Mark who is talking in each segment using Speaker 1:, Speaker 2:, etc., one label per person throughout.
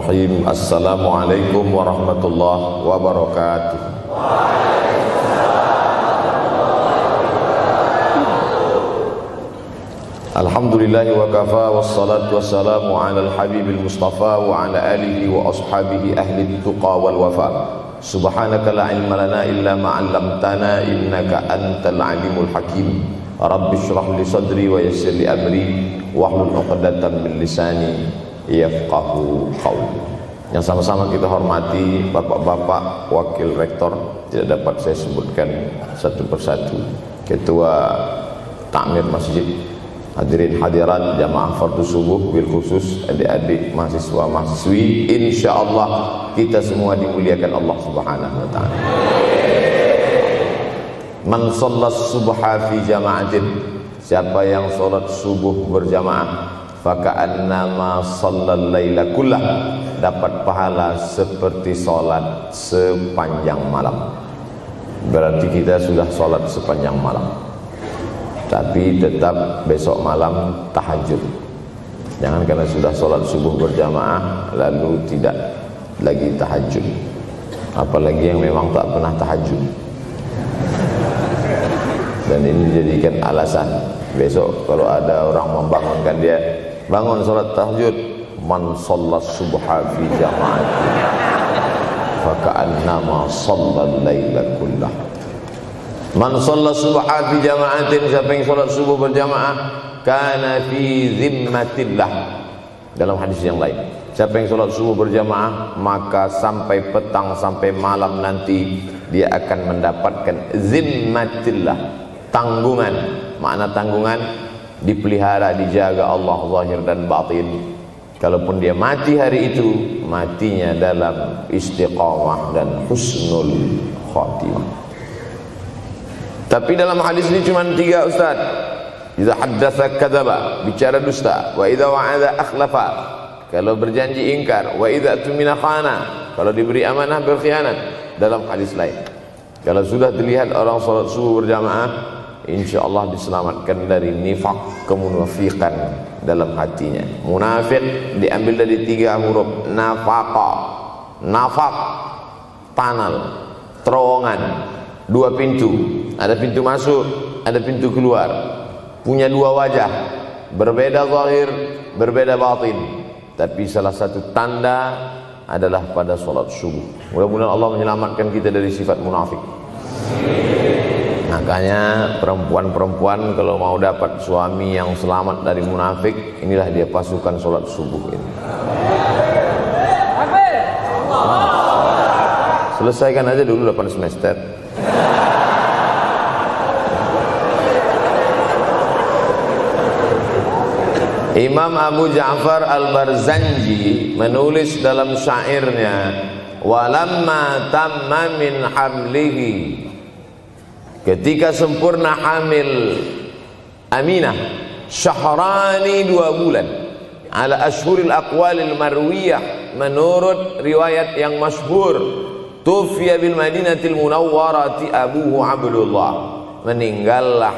Speaker 1: Bismillahirrahmanirrahim. Assalamualaikum warahmatullahi wabarakatuh. Alhamdulillahi wa kafa, wassalatu wassalamu ala al-habibil mustafa wa ala alihi wa ashabihi ahli tuqa wal wafa. Subhanaka la ilma lana illa ma 'allamtana innaka antal alimul hakim. Rabbi shrah li sadri wa yassir li amri wahlul 'uqdatam min lisani yafqahu qawli. Yang sama-sama kita hormati bapak-bapak wakil rektor, tidak dapat saya sebutkan satu persatu, ketua takmir masjid, hadirin hadirat jamaah fardu subuh, bil khusus adik-adik mahasiswa mahasiswi, insyaallah kita semua dimuliakan Allah Subhanahu wa taala. Man shallas subha fi jama'atin, siapa yang salat subuh berjamaah, faka'annama shallal laila kullah, dapat pahala seperti salat sepanjang malam. Berarti kita sudah salat sepanjang malam, tapi tetap besok malam tahajud. Jangan karena sudah sholat subuh berjamaah lalu tidak lagi tahajud, apalagi yang memang tak pernah tahajud, dan ini dijadikan alasan besok kalau ada orang membangunkan dia, bangun sholat tahajud. Man shallas subha fi jama'atin faka'annama shallal laila kullah. Man shallas subha fi jama'atin, siapa yang salat subuh berjamaah, kana fi zimmatillah. Dalam hadis yang lain, siapa yang salat subuh berjamaah maka sampai petang sampai malam nanti dia akan mendapatkan zimmatillah, tanggungan. Makna tanggungan dipelihara, dijaga Allah zahir dan batin. Kalaupun dia mati hari itu, matinya dalam istiqamah dan husnul khatimah. Tapi dalam hadis ini cuma 3 Ustaz. Idza haddatsa kadzaba, bicara dusta, wa idza wa'ada akhlafa, kalau berjanji ingkar, wa idza tumina khana, kalau diberi amanah berkhianat. Dalam hadis lain, kalau sudah dilihat orang salat subuh berjamaah, insyaallah diselamatkan dari nifaq, kemunafikan dalam hatinya. Munafik diambil dari 3 huruf nafaqa. Nafaq, panal, terowongan, 2 pintu, ada pintu masuk, ada pintu keluar, punya 2 wajah, berbeda zahir, berbeda batin. Tapi salah satu tanda adalah pada salat subuh. Mudah-mudahan Allah menyelamatkan kita dari sifat munafik. Makanya perempuan-perempuan kalau mau dapat suami yang selamat dari munafik, inilah dia pasukan salat subuh ini. Selesaikan aja dulu 8 semester. Imam Abu Ja'far Al-Barzanji menulis dalam syairnya, walamma tamma min hamlihi, ketika sempurna hamil Aminah, syahrani 2 bulan, ala ashhuril aqwalil marwiyah, menurut riwayat yang masyhur, tufiya bil madinatil munawwarati abuhu Abdullah, meninggallah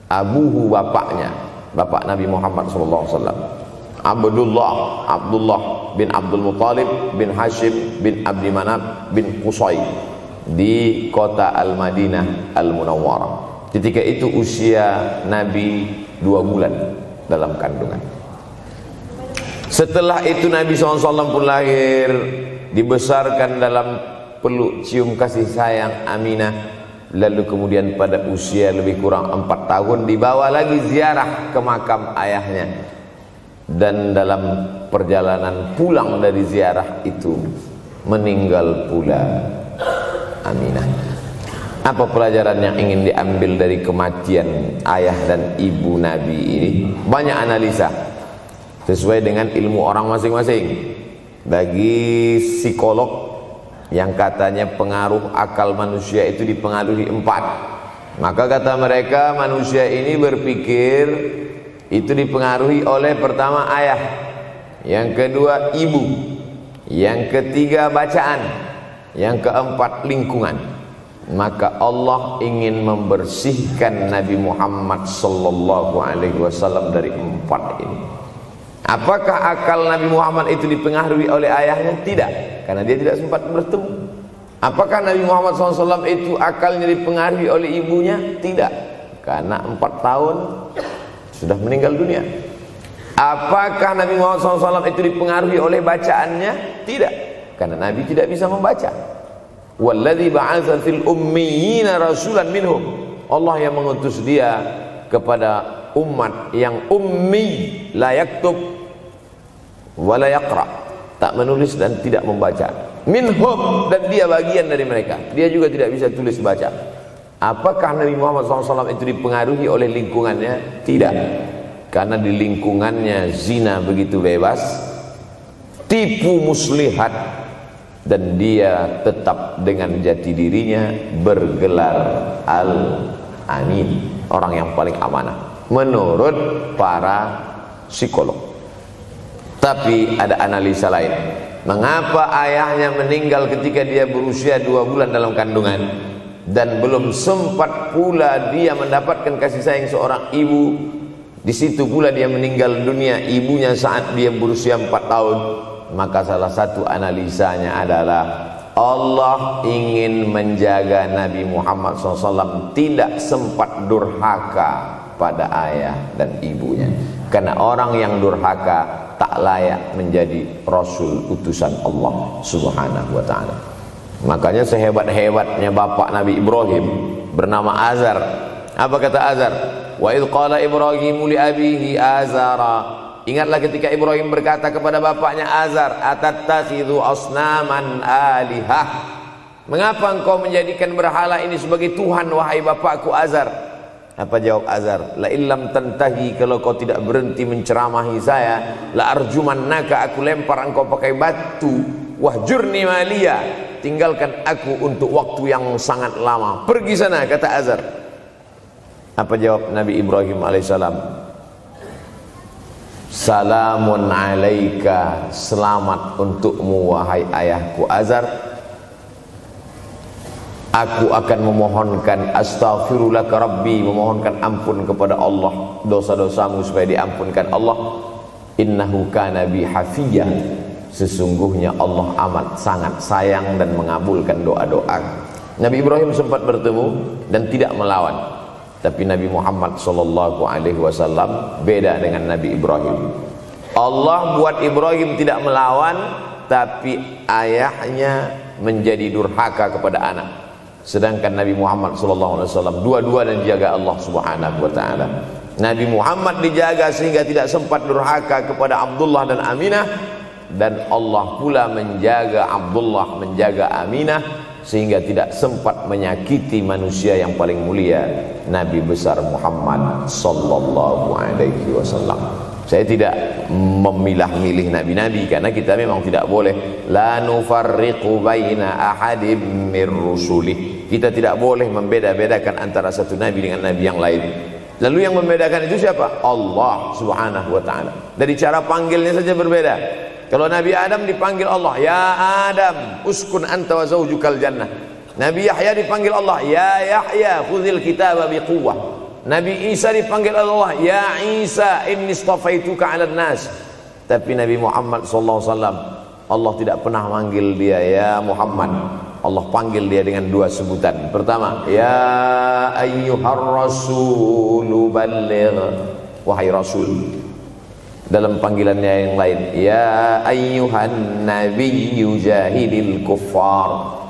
Speaker 1: abuhu, bapaknya, bapak Nabi Muhammad SAW, Abdullah bin Abdul Muttalib bin Hashim bin Abdi Manaf bin Qusay, di kota Al-Madinah Al-Munawwarah. Ketika itu usia Nabi 2 bulan dalam kandungan. Setelah itu Nabi SAW pun lahir, dibesarkan dalam peluk cium kasih sayang Aminah. Lalu kemudian pada usia lebih kurang 4 tahun dibawa lagi ziarah ke makam ayahnya. Dan dalam perjalanan pulang dari ziarah itu meninggal pula Aminah. Apa pelajaran yang ingin diambil dari kematian ayah dan ibu Nabi ini? Banyak analisa sesuai dengan ilmu orang masing-masing. Bagi psikolog yang katanya pengaruh akal manusia itu dipengaruhi 4, maka kata mereka manusia ini berpikir itu dipengaruhi oleh pertama ayah, yang kedua ibu, yang ketiga bacaan, yang keempat lingkungan. Maka Allah ingin membersihkan Nabi Muhammad sallallahu alaihi wasallam dari 4 ini. Apakah akal Nabi Muhammad itu dipengaruhi oleh ayahnya? Tidak, karena dia tidak sempat bertemu. Apakah Nabi Muhammad SAW itu akalnya dipengaruhi oleh ibunya? Tidak, karena 4 tahun sudah meninggal dunia. Apakah Nabi Muhammad SAW itu dipengaruhi oleh bacaannya? Tidak, karena Nabi tidak bisa membaca. Walladzi ba'atsa fil ummiyina rasulan minhum. Allah yang mengutus dia kepada umat yang ummi, la yaktub wa la yaqra, tak menulis dan tidak membaca. Minhum, dan dia bagian dari mereka, dia juga tidak bisa tulis baca. Apakah Nabi Muhammad SAW itu dipengaruhi oleh lingkungannya? Tidak, karena di lingkungannya zina begitu bebas, tipu muslihat, dan dia tetap dengan jati dirinya bergelar Al-Amin, orang yang paling amanah menurut para psikolog. Tapi ada analisa lain. Mengapa ayahnya meninggal ketika dia berusia 2 bulan dalam kandungan, dan belum sempat pula dia mendapatkan kasih sayang seorang ibu? Di situ pula dia meninggal dunia, ibunya saat dia berusia 4 tahun. Maka salah satu analisanya adalah Allah ingin menjaga Nabi Muhammad SAW tidak sempat durhaka pada ayah dan ibunya, karena orang yang durhaka tak layak menjadi Rasul utusan Allah Subhanahu wa ta'ala. Makanya sehebat-hebatnya bapak Nabi Ibrahim bernama Azar. Apa kata Azar? Wa idh qala Ibrahimu li abihi Azara. Ingatlah ketika Ibrahim berkata kepada bapaknya Azar, atattakhidhu asnaman alihah. Mengapa engkau menjadikan berhala ini sebagai Tuhan, wahai bapakku Azar? Apa jawab Azar? La illam tantahi, kalau kau tidak berhenti menceramahi saya, la arjumannaka, aku lempar engkau pakai batu. Wahjurni maliya, tinggalkan aku untuk waktu yang sangat lama. Pergi sana, kata Azar. Apa jawab Nabi Ibrahim alaihissalam? Salamun alaika, selamat untukmu wahai ayahku Azar. Aku akan memohonkan astaghfirulaka rabbi, memohonkan ampun kepada Allah dosa-dosamu supaya diampunkan Allah. Innahu kana bi hafiyya, sesungguhnya Allah amat sangat sayang dan mengabulkan doa-doa. Nabi Ibrahim sempat bertemu dan tidak melawan. Tapi Nabi Muhammad SAW beda dengan Nabi Ibrahim. Allah buat Ibrahim tidak melawan, tapi ayahnya menjadi durhaka kepada anak. Sedangkan Nabi Muhammad SAW dua-dua dan dijaga Allah Subhanahu wa ta'ala. Nabi Muhammad dijaga sehingga tidak sempat durhaka kepada Abdullah dan Aminah, dan Allah pula menjaga Abdullah, menjaga Aminah, sehingga tidak sempat menyakiti manusia yang paling mulia, Nabi besar Muhammad sallallahu alaihi wasallam. Saya tidak memilah-milih nabi-nabi, karena kita memang tidak boleh la nufarriqu baina ahadim mir rusulih. Kita tidak boleh membeda-bedakan antara satu nabi dengan nabi yang lain. Lalu yang membedakan itu siapa? Allah Subhanahu wa ta'ala. Dari cara panggilnya saja berbeda. Kalau Nabi Adam dipanggil Allah, ya Adam uskun anta wa zawjukal jannah. Nabi Yahya dipanggil Allah, ya Yahya khudhil kitaba biquwwah. Nabi Isa dipanggil Allah, ya Isa inni istafaituka 'alan nas. Tapi Nabi Muhammad SAW, Allah tidak pernah manggil dia ya Muhammad. Allah panggil dia dengan 2 sebutan. Pertama, ya ayyuhar rasulu balligh, wahai Rasul. Dalam panggilannya yang lain, ya ayyuhan nabiyyu jahidil kuffar.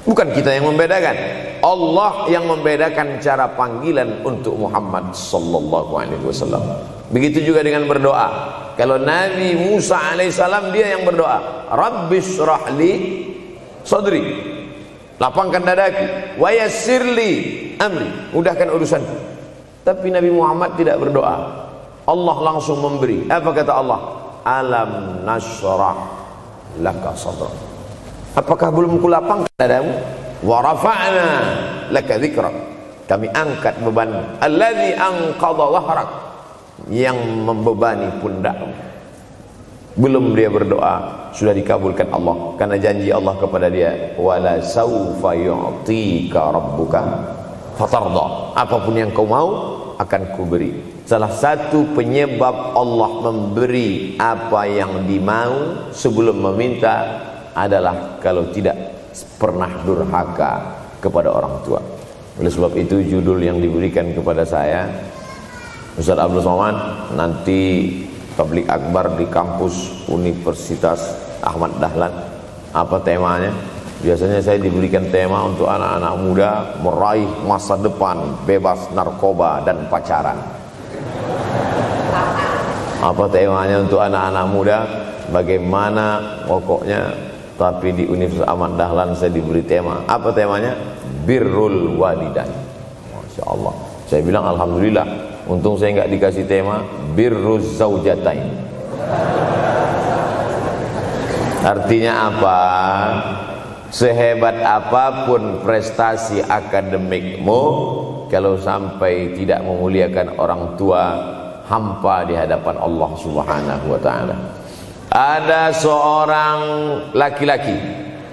Speaker 1: Bukan kita yang membedakan, Allah yang membedakan cara panggilan untuk Muhammad sallallahu alaihi wasallam. Begitu juga dengan berdoa. Kalau Nabi Musa alaihissalam, dia yang berdoa, Rabbis shrahli sadri, lapangkan dadaku, wa yassirli amri, mudahkan urusanku. Tapi Nabi Muhammad tidak berdoa, Allah langsung memberi. Apa kata Allah? Alam nashrah laka sadrak. Apakah belum kulapangkan dadamu? Wa rafa'na laka dzikrak, kami angkat beban. Alladzi anqadha dhahrak, yang membebani pundakmu. Belum dia berdoa, sudah dikabulkan Allah, karena janji Allah kepada dia, wala saufa yu'tika rabbuka fatarda. Apapun yang kau mau, akan kuberi. Salah satu penyebab Allah memberi apa yang dimau sebelum meminta adalah kalau tidak pernah durhaka kepada orang tua. Oleh sebab itu judul yang diberikan kepada saya, Ustaz Abdul Somad, nanti tablik akbar di kampus Universitas Ahmad Dahlan. Apa temanya? Biasanya saya diberikan tema untuk anak-anak muda meraih masa depan bebas narkoba dan pacaran. Apa temanya untuk anak-anak muda? Bagaimana pokoknya. Tapi di Universitas Ahmad Dahlan saya diberi tema. Apa temanya? Birrul walidain. Masya Allah. Saya bilang alhamdulillah, untung saya nggak dikasih tema birruz zaujatain. Artinya apa? Sehebat apapun prestasi akademikmu, kalau sampai tidak memuliakan orang tua, hampa di hadapan Allah Subhanahu wa taala. Ada seorang laki-laki,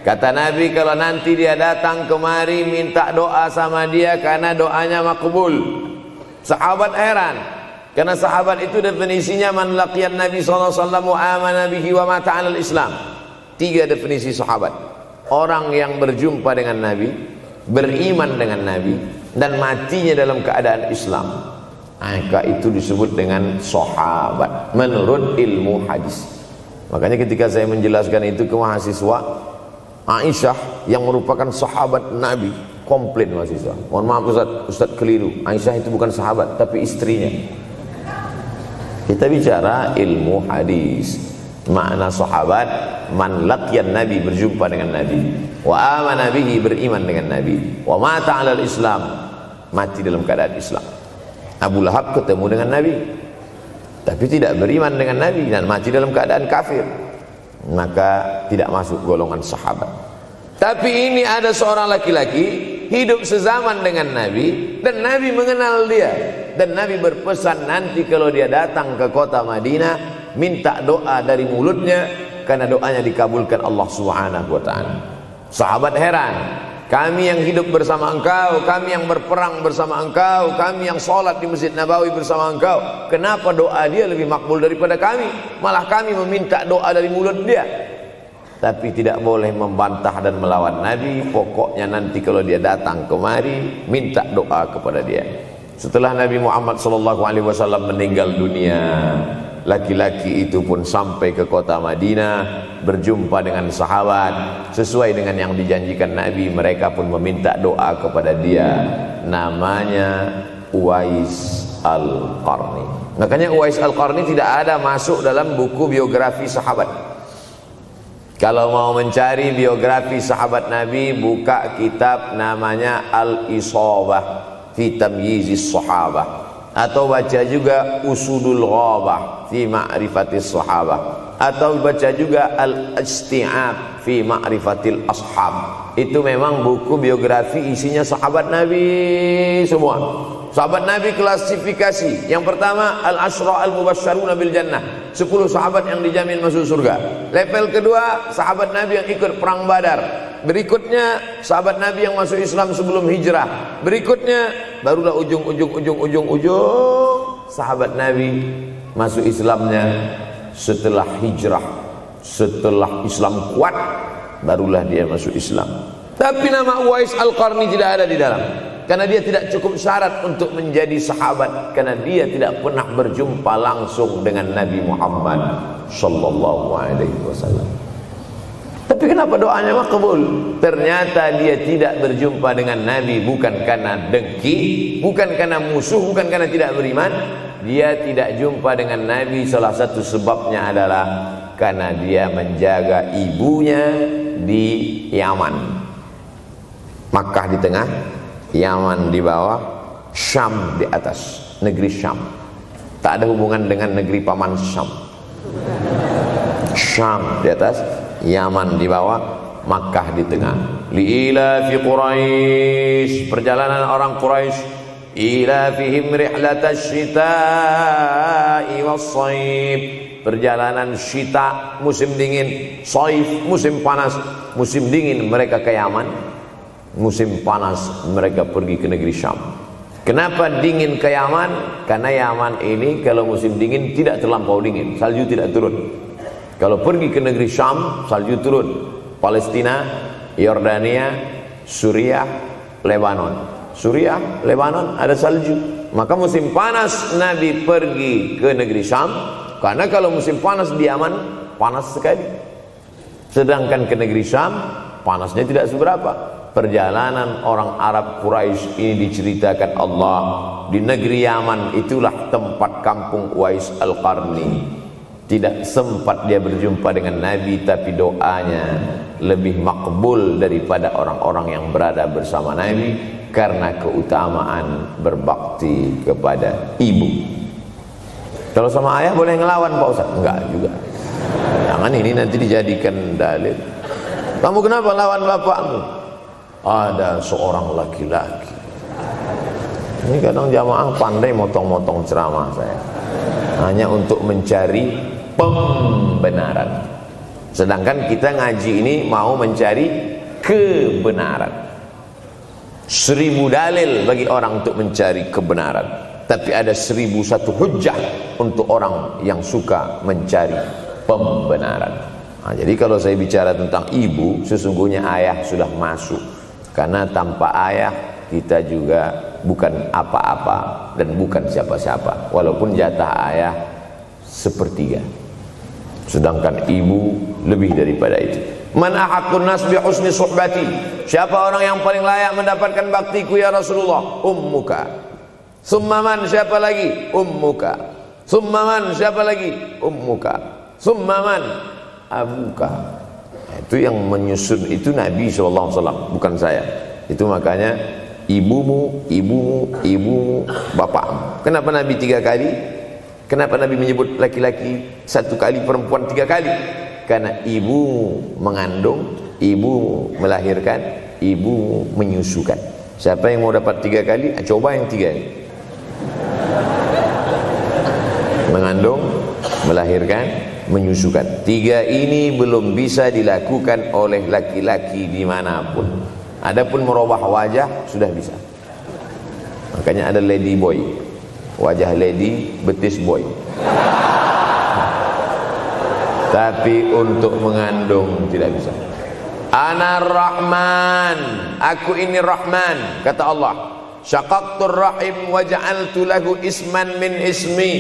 Speaker 1: kata Nabi, kalau nanti dia datang kemari minta doa sama dia karena doanya makbul. Sahabat heran, karena sahabat itu definisinya man laqiyan Nabi sallallahu alaihi wasallam wa amana bihi wa mata 'alal Islam. 3 definisi sahabat. Orang yang berjumpa dengan Nabi, beriman dengan Nabi, dan matinya dalam keadaan Islam, maka itu disebut dengan sahabat menurut ilmu hadis. Makanya ketika saya menjelaskan itu ke mahasiswa, Aisyah yang merupakan sahabat Nabi, komplain mahasiswa, mohon maaf Ustaz keliru, Aisyah itu bukan sahabat tapi istrinya. Kita bicara ilmu hadis. Makna sahabat, man laqiyan Nabi, berjumpa dengan Nabi, wa amana bihi, beriman dengan Nabi, wa mata 'alal Islam, mati dalam keadaan Islam. Abu Lahab ketemu dengan Nabi tapi tidak beriman dengan Nabi dan mati dalam keadaan kafir, maka tidak masuk golongan sahabat. Tapi ini ada seorang laki-laki hidup sezaman dengan Nabi dan Nabi mengenal dia, dan Nabi berpesan nanti kalau dia datang ke kota Madinah minta doa dari mulutnya karena doanya dikabulkan Allah Subhanahu wa taala. Sahabat heran, kami yang hidup bersama engkau, kami yang berperang bersama engkau, kami yang sholat di Masjid Nabawi bersama engkau, kenapa doa dia lebih makbul daripada kami? Malah kami meminta doa dari mulut dia. Tapi tidak boleh membantah dan melawan Nabi. Pokoknya nanti kalau dia datang kemari minta doa kepada dia. Setelah Nabi Muhammad SAW meninggal dunia, laki-laki itu pun sampai ke kota Madinah, berjumpa dengan sahabat. Sesuai dengan yang dijanjikan Nabi, mereka pun meminta doa kepada dia. Namanya Uwais Al-Qarni. Makanya Uwais Al-Qarni tidak ada masuk dalam buku biografi sahabat. Kalau mau mencari biografi sahabat Nabi, buka kitab namanya Al-Isabah fi Tamyizis Sahabah, atau baca juga Usudul Ghabah fi Ma'rifatis Sahabah, atau baca juga Al-Isti'ab fi Ma'rifatil Ashab. Itu memang buku biografi isinya sahabat Nabi semua. Sahabat Nabi klasifikasi. Yang pertama, Al-Ashra Al-Mubasysyaruna bil Jannah, 10 sahabat yang dijamin masuk surga. Level kedua, sahabat Nabi yang ikut perang Badar. Berikutnya, sahabat Nabi yang masuk Islam sebelum hijrah. Berikutnya, barulah ujung sahabat Nabi masuk Islamnya setelah hijrah, setelah Islam kuat, barulah dia masuk Islam. Tapi nama Uwais Al-Qarni tidak ada di dalam, karena dia tidak cukup syarat untuk menjadi sahabat, karena dia tidak pernah berjumpa langsung dengan Nabi Muhammad sallallahu alaihi wasallam. Tapi kenapa doanya makbul? Ternyata dia tidak berjumpa dengan Nabi bukan karena dengki, bukan karena musuh, bukan karena tidak beriman. Dia tidak jumpa dengan Nabi, salah satu sebabnya adalah karena dia menjaga ibunya di Yaman. Makkah di tengah, Yaman di bawah, Syam di atas, negeri Syam. Tak ada hubungan dengan negeri paman Syam. Syam di atas, Yaman di bawah, Makkah di tengah. Liila fi Quraisy, perjalanan orang Quraisy. Ila fihim rihlatash shita'i was-shaib, perjalanan syita musim dingin, shaif musim panas. Musim dingin mereka ke Yaman, musim panas mereka pergi ke negeri Syam. Kenapa dingin ke Yaman? Karena Yaman ini kalau musim dingin tidak terlampau dingin, salju tidak turun. Kalau pergi ke negeri Syam, salju turun. Palestina, Yordania, Suriah, Lebanon. Suriah, Lebanon ada salju. Maka musim panas Nabi pergi ke negeri Syam, karena kalau musim panas di Yaman panas sekali. Sedangkan ke negeri Syam panasnya tidak seberapa. Perjalanan orang Arab Quraisy ini diceritakan Allah, di negeri Yaman itulah tempat kampung Uwais Al-Qarni. Tidak sempat dia berjumpa dengan Nabi, tapi doanya lebih makbul daripada orang-orang yang berada bersama Nabi, karena keutamaan berbakti kepada ibu. Kalau sama ayah boleh ngelawan Pak Ustaz? Enggak juga. Jangan ini nanti dijadikan dalil. Kamu kenapa lawan bapakmu? Ada seorang laki-laki. Ini kadang jamaah pandai motong-motong ceramah saya, hanya untuk mencari pembenaran. Sedangkan kita ngaji ini mau mencari kebenaran. 1000 dalil bagi orang untuk mencari kebenaran, tapi ada 1001 hujjah untuk orang yang suka mencari pembenaran. Nah, jadi kalau saya bicara tentang ibu, sesungguhnya ayah sudah masuk. Karena tanpa ayah kita juga bukan apa-apa dan bukan siapa-siapa. Walaupun jatah ayah sepertiga, sedangkan ibu lebih daripada itu. Man ahaqqun nas bi husni suhbati. Siapa orang yang paling layak mendapatkan baktiku ya Rasulullah? Ummuka. Summa man, siapa lagi? Ummuka. Summa man, siapa lagi? Ummuka. Summa man, abuka. Itu yang menyusun itu Nabi SAW, bukan saya. Itu makanya ibumu, ibumu, ibumu, bapakmu. Kenapa Nabi 3 kali? Kenapa Nabi menyebut laki-laki 1 kali, perempuan 3 kali? Karena ibumu mengandung, ibumu melahirkan, ibumu menyusukan. Siapa yang mau dapat 3 kali? Coba yang 3 ini. Mengandung, melahirkan, menyusukan. 3 ini belum bisa dilakukan oleh laki-laki dimanapun. Adapun merubah wajah sudah bisa. Makanya ada lady boy, wajah lady, betis boy. Tapi untuk mengandung tidak bisa. Ana Rahman, aku ini Rahman, kata Allah. Syaqaqtur rahim wa ja'altu lahu isman min ismi.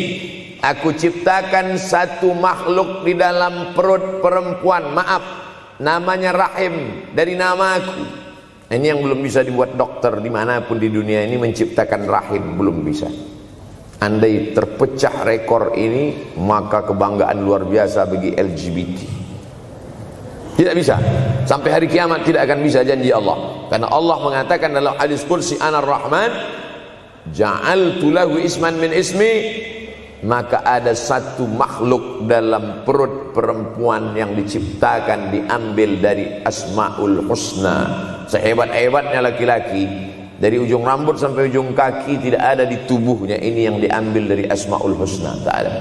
Speaker 1: Aku ciptakan satu makhluk di dalam perut perempuan, maaf, namanya rahim, dari namaku. Ini yang belum bisa dibuat dokter dimanapun di dunia ini, menciptakan rahim, belum bisa. Andai terpecah rekor ini, maka kebanggaan luar biasa bagi LGBT. Tidak bisa, sampai hari kiamat tidak akan bisa, janji Allah. Karena Allah mengatakan dalam hadis qudsi, Ana Rahman ja'altu lahu isman min ismi. Maka ada satu makhluk dalam perut perempuan yang diciptakan, diambil dari Asmaul Husna. Sehebat-hebatnya laki-laki, dari ujung rambut sampai ujung kaki tidak ada di tubuhnya ini yang diambil dari Asmaul Husna, tak ada.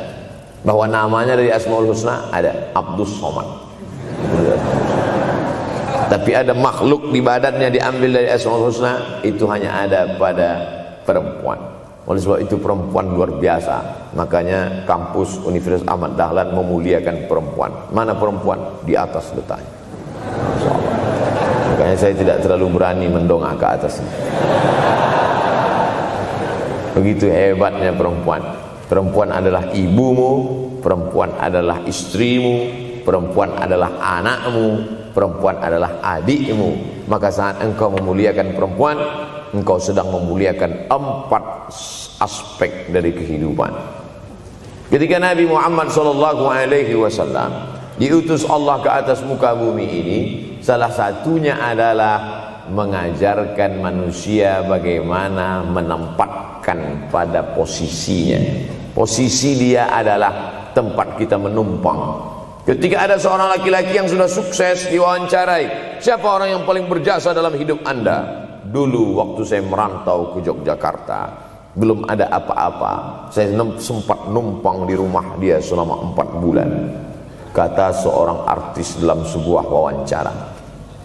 Speaker 1: Bahwa namanya dari Asmaul Husna ada, Abdus Somad. Tapi ada makhluk di badannya diambil dari Asmaul Husna, itu hanya ada pada perempuan. Oleh sebab itu perempuan luar biasa. Makanya kampus Universitas Ahmad Dahlan memuliakan perempuan. Mana perempuan? Di atas letaknya. Makanya saya tidak terlalu berani mendongak ke atas. Begitu hebatnya perempuan. Perempuan adalah ibumu, perempuan adalah istrimu, perempuan adalah anakmu, perempuan adalah adikmu. Maka saat engkau memuliakan perempuan, engkau sedang memuliakan 4 aspek dari kehidupan. Ketika Nabi Muhammad SAW diutus Allah ke atas muka bumi ini, salah satunya adalah mengajarkan manusia bagaimana menempatkan pada posisinya. Posisi dia adalah tempat kita menumpang. Ketika ada seorang laki-laki yang sudah sukses diwawancarai, siapa orang yang paling berjasa dalam hidup Anda? Dulu waktu saya merantau ke Yogyakarta, belum ada apa-apa, saya sempat numpang di rumah dia selama 4 bulan. Kata seorang artis dalam sebuah wawancara,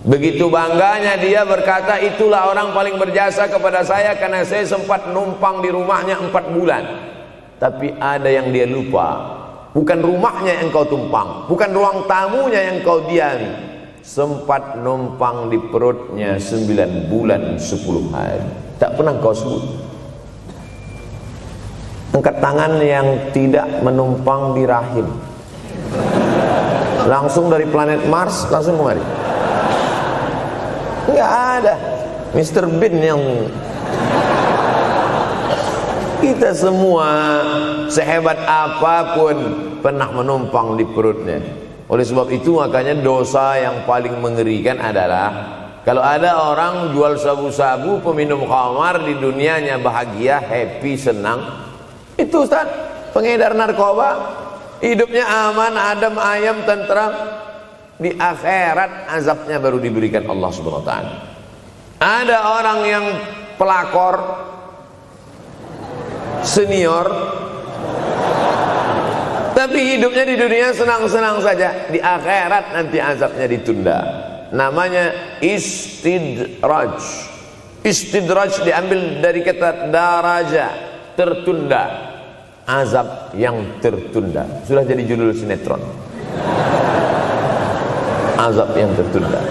Speaker 1: Begitu bangganya dia berkata, itulah orang paling berjasa kepada saya karena saya sempat numpang di rumahnya 4 bulan. Tapi ada yang dia lupa, bukan rumahnya yang kau tumpang, bukan ruang tamunya yang kau diami, sempat numpang di perutnya 9 bulan 10 hari. Tak pernah kau sebut. Angkat tangan yang tidak menumpang di rahim, langsung dari planet Mars langsung kemari. Enggak ada. Mr. Bean yang kita semua sehebat apapun pernah menumpang di perutnya. Oleh sebab itu makanya dosa yang paling mengerikan adalah kalau ada orang jual sabu-sabu, peminum khamar, di dunianya bahagia, happy, senang. Itu Ustaz, pengedar narkoba, hidupnya aman, adem, ayem, tentram. Di akhirat azabnya baru diberikan Allah Subhanahu wa taala. Ada orang yang pelakor senior, tapi hidupnya di dunia senang-senang saja. Di akhirat nanti azabnya ditunda. Namanya istidraj. Istidraj diambil dari kata daraja, tertunda. Azab yang tertunda. Sudah jadi judul sinetron. Azab yang tertunda.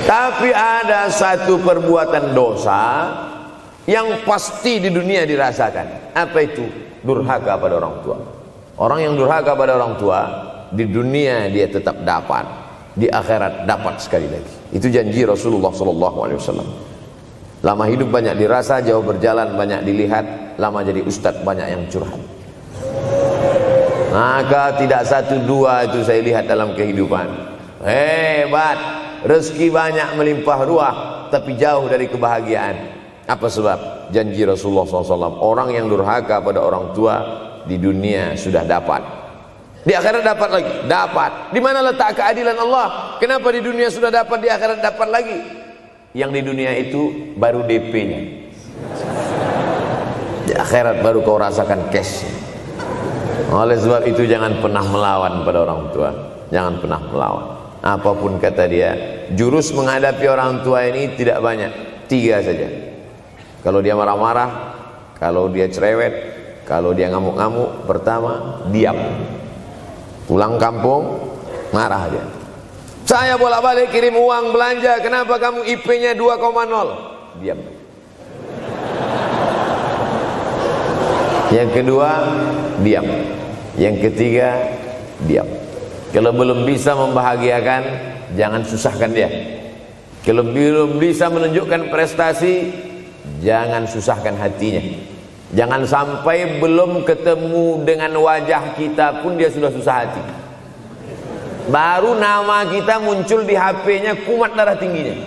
Speaker 1: Tapi ada satu perbuatan dosa yang pasti di dunia dirasakan. Apa itu? Durhaka pada orang tua. Orang yang durhaka pada orang tua, di dunia dia tetap dapat, di akhirat dapat sekali lagi. Itu janji Rasulullah SAW. Lama hidup banyak dirasa, jauh berjalan banyak dilihat, lama jadi ustadz banyak yang curhat. Maka tidak 1 2 itu saya lihat dalam kehidupan. Hebat, rezeki banyak melimpah ruah, tapi jauh dari kebahagiaan. Apa sebab? Janji Rasulullah SAW. Orang yang durhaka pada orang tua di dunia sudah dapat, di akhirat dapat lagi. Dapat. Di mana letak keadilan Allah? Kenapa di dunia sudah dapat, di akhirat dapat lagi? Yang di dunia itu baru DP-nya, di akhirat baru kau rasakan cash. Oleh sebab itu jangan pernah melawan pada orang tua. Jangan pernah melawan. Apapun kata dia, jurus menghadapi orang tua ini tidak banyak, 3 saja. Kalau dia marah-marah, kalau dia cerewet, kalau dia ngamuk-ngamuk, pertama diam. Pulang kampung marah aja. Saya bolak-balik kirim uang belanja, kenapa kamu IP-nya 2,0? Diam. Yang kedua, diam. Yang ketiga, diam. Kalau belum bisa membahagiakan, jangan susahkan dia. Kalau belum bisa menunjukkan prestasi, jangan susahkan hatinya. Jangan sampai belum ketemu dengan wajah kita pun dia sudah susah hati. Baru nama kita muncul di HP-nya, kumat darah tingginya.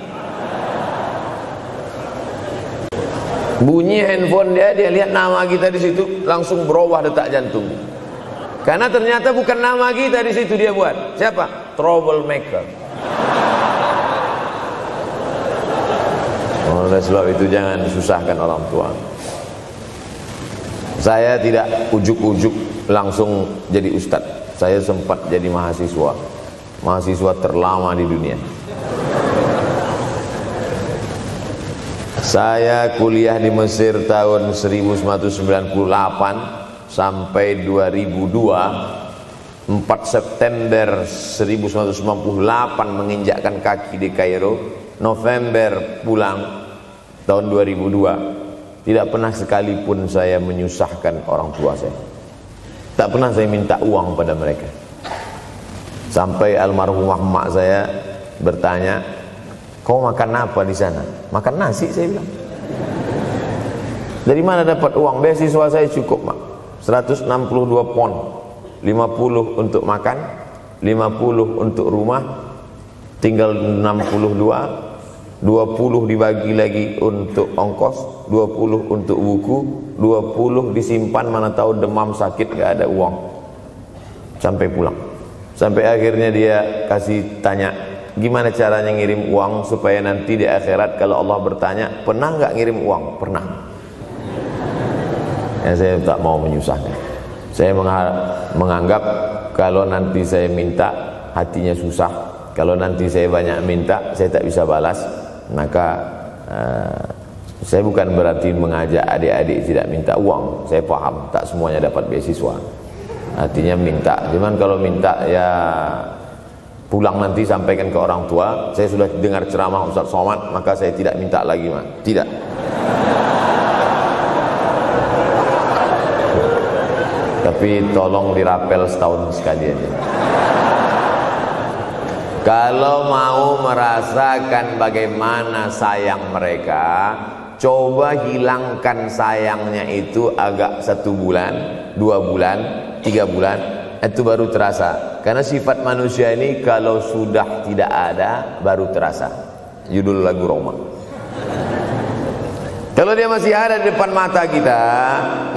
Speaker 1: Bunyi handphone dia lihat nama kita di situ, langsung berubah detak jantung. Karena ternyata bukan nama kita di situ dia buat. Siapa? Troublemaker. Oleh sebab itu jangan susahkan orang tua. Saya tidak ujuk-ujuk langsung jadi ustadz. Saya sempat jadi mahasiswa terlama di dunia. Saya kuliah di Mesir tahun 1998 sampai 2002. 4 September 1998 menginjakkan kaki di Kairo. November pulang tahun 2002. Tidak pernah sekalipun saya menyusahkan orang tua saya. Tak pernah saya minta uang pada mereka. Sampai almarhumah emak saya bertanya, kau makan apa di sana? Makan nasi, saya bilang. Dari mana dapat uang? Beasiswa saya cukup, mak. 162 pon. 50 untuk makan, 50 untuk rumah, tinggal 62. 20 dibagi lagi untuk ongkos, 20 untuk buku, 20 disimpan, mana tahu demam sakit gak ada uang. Sampai pulang. Sampai akhirnya dia kasih tanya, gimana caranya ngirim uang supaya nanti di akhirat kalau Allah bertanya, pernah gak ngirim uang? Pernah. Ya, saya tak mau menyusahkan. Saya menganggap kalau nanti saya minta hatinya susah, Kalau nanti saya banyak minta, saya tak bisa balas, maka saya bukan berarti mengajak adik-adik tidak minta uang. Saya paham, tak semuanya dapat beasiswa. Artinya minta. Cuman kalau minta ya pulang nanti sampaikan ke orang tua, saya sudah dengar ceramah Ustaz Somad, maka saya tidak minta lagi, Mas. Tidak. Tapi tolong dirapel setahun sekali aja. Kalau mau merasakan bagaimana sayang mereka, coba hilangkan sayangnya itu agak 1 bulan, 2 bulan, 3 bulan, itu baru terasa. Karena sifat manusia ini kalau sudah tidak ada baru terasa. Judul lagu Roma. Kalau dia masih ada di depan mata kita,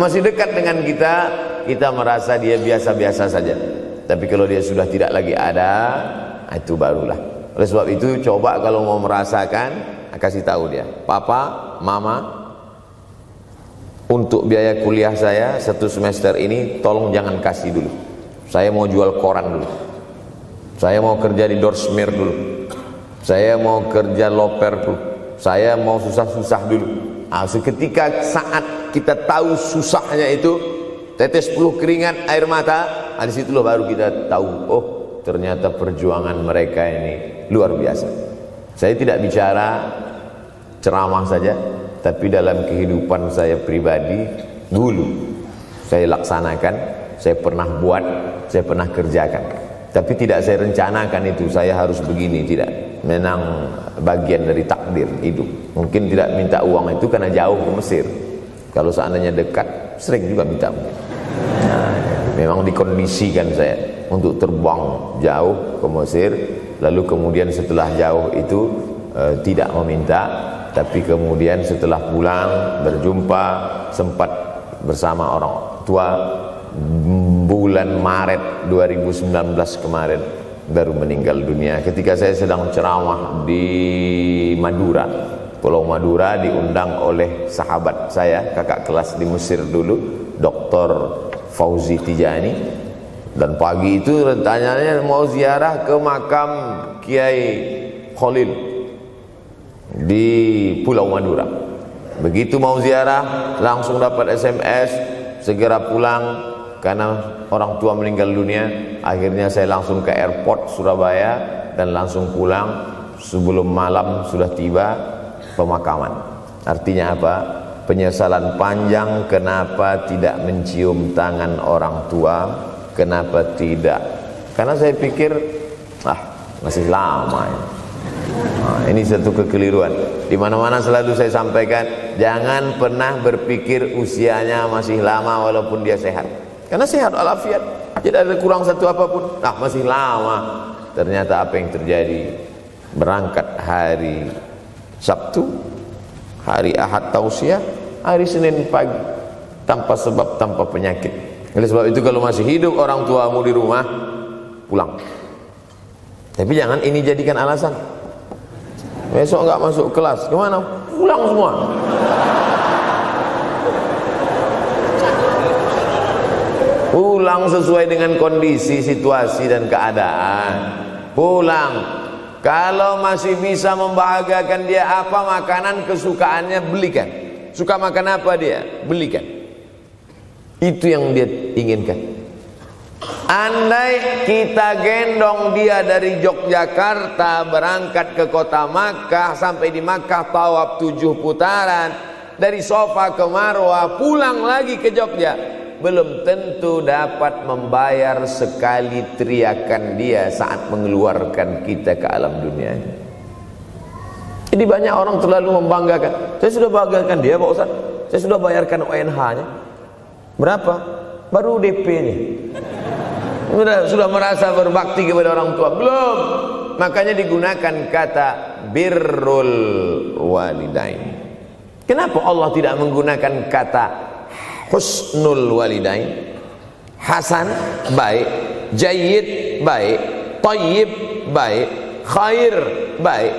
Speaker 1: masih dekat dengan kita, kita merasa dia biasa-biasa saja. Tapi kalau dia sudah tidak lagi ada, itu barulah. Oleh sebab itu coba kalau mau merasakan, kasih tahu dia, papa, mama, untuk biaya kuliah saya 1 semester ini tolong jangan kasih dulu. Saya mau jual koran dulu. Saya mau kerja di Dorsmir dulu. Saya mau kerja loper dulu. Saya mau susah-susah dulu. Seketika saat kita tahu susahnya itu, tetes peluh keringat, air mata, di situ baru kita tahu, oh ternyata perjuangan mereka ini luar biasa. Saya tidak bicara ceramah saja, tapi dalam kehidupan saya pribadi dulu saya laksanakan, saya pernah buat, saya pernah kerjakan. Tapi tidak saya rencanakan itu, saya harus begini, tidak. Memang bagian dari takdir hidup. Mungkin tidak minta uang itu karena jauh ke Mesir. Kalau seandainya dekat, sering juga minta. Nah, memang dikondisikan saya untuk terbang jauh ke Mesir, lalu kemudian setelah jauh itu tidak meminta, tapi kemudian setelah pulang berjumpa, sempat bersama orang tua. Bulan Maret 2019 kemarin baru meninggal dunia ketika saya sedang ceramah di Madura, Pulau Madura, diundang oleh sahabat saya, kakak kelas di Mesir dulu, Dr. Fauzi Tijani. Dan pagi itu rencananya mau ziarah ke makam Kiai Khalil di Pulau Madura. Begitu mau ziarah langsung dapat SMS segera pulang karena orang tua meninggal dunia. Akhirnya saya langsung ke airport Surabaya dan langsung pulang. Sebelum malam sudah tiba pemakaman. Artinya apa? Penyesalan panjang kenapa tidak mencium tangan orang tua, kenapa tidak. Karena saya pikir masih lama ya. Ini satu kekeliruan. Di mana-mana selalu saya sampaikan, jangan pernah berpikir usianya masih lama walaupun dia sehat. Karena sehat walafiat, tidak ada kurang satu apapun. Masih lama. Ternyata apa yang terjadi? Berangkat hari Sabtu, hari Ahad tausiah, hari Senin pagi, tanpa sebab, tanpa penyakit. Oleh sebab itu kalau masih hidup orang tuamu di rumah, pulang. Tapi jangan ini jadikan alasan. Besok enggak masuk kelas, kemana? Pulang semua. Pulang sesuai dengan kondisi, situasi dan keadaan. Pulang. Kalau masih bisa membahagiakan dia apa makanan kesukaannya, belikan. Suka makan apa dia? Belikan. Itu yang dia inginkan. Andai kita gendong dia dari Yogyakarta berangkat ke kota Makkah, sampai di Makkah tawaf 7 putaran, dari Safa ke Marwah, pulang lagi ke Jogja, belum tentu dapat membayar sekali teriakan dia saat mengeluarkan kita ke alam dunia. Jadi banyak orang terlalu membanggakan. Saya sudah banggakan dia Pak Ustaz, saya sudah bayarkan ONH-nya. Berapa? Baru DP-nya. Sudah merasa berbakti kepada orang tua? Belum. Makanya digunakan kata birrul walidain. Kenapa Allah tidak menggunakan kata husnul walidain? Hasan baik, jayyid baik, thayyib baik, khair baik.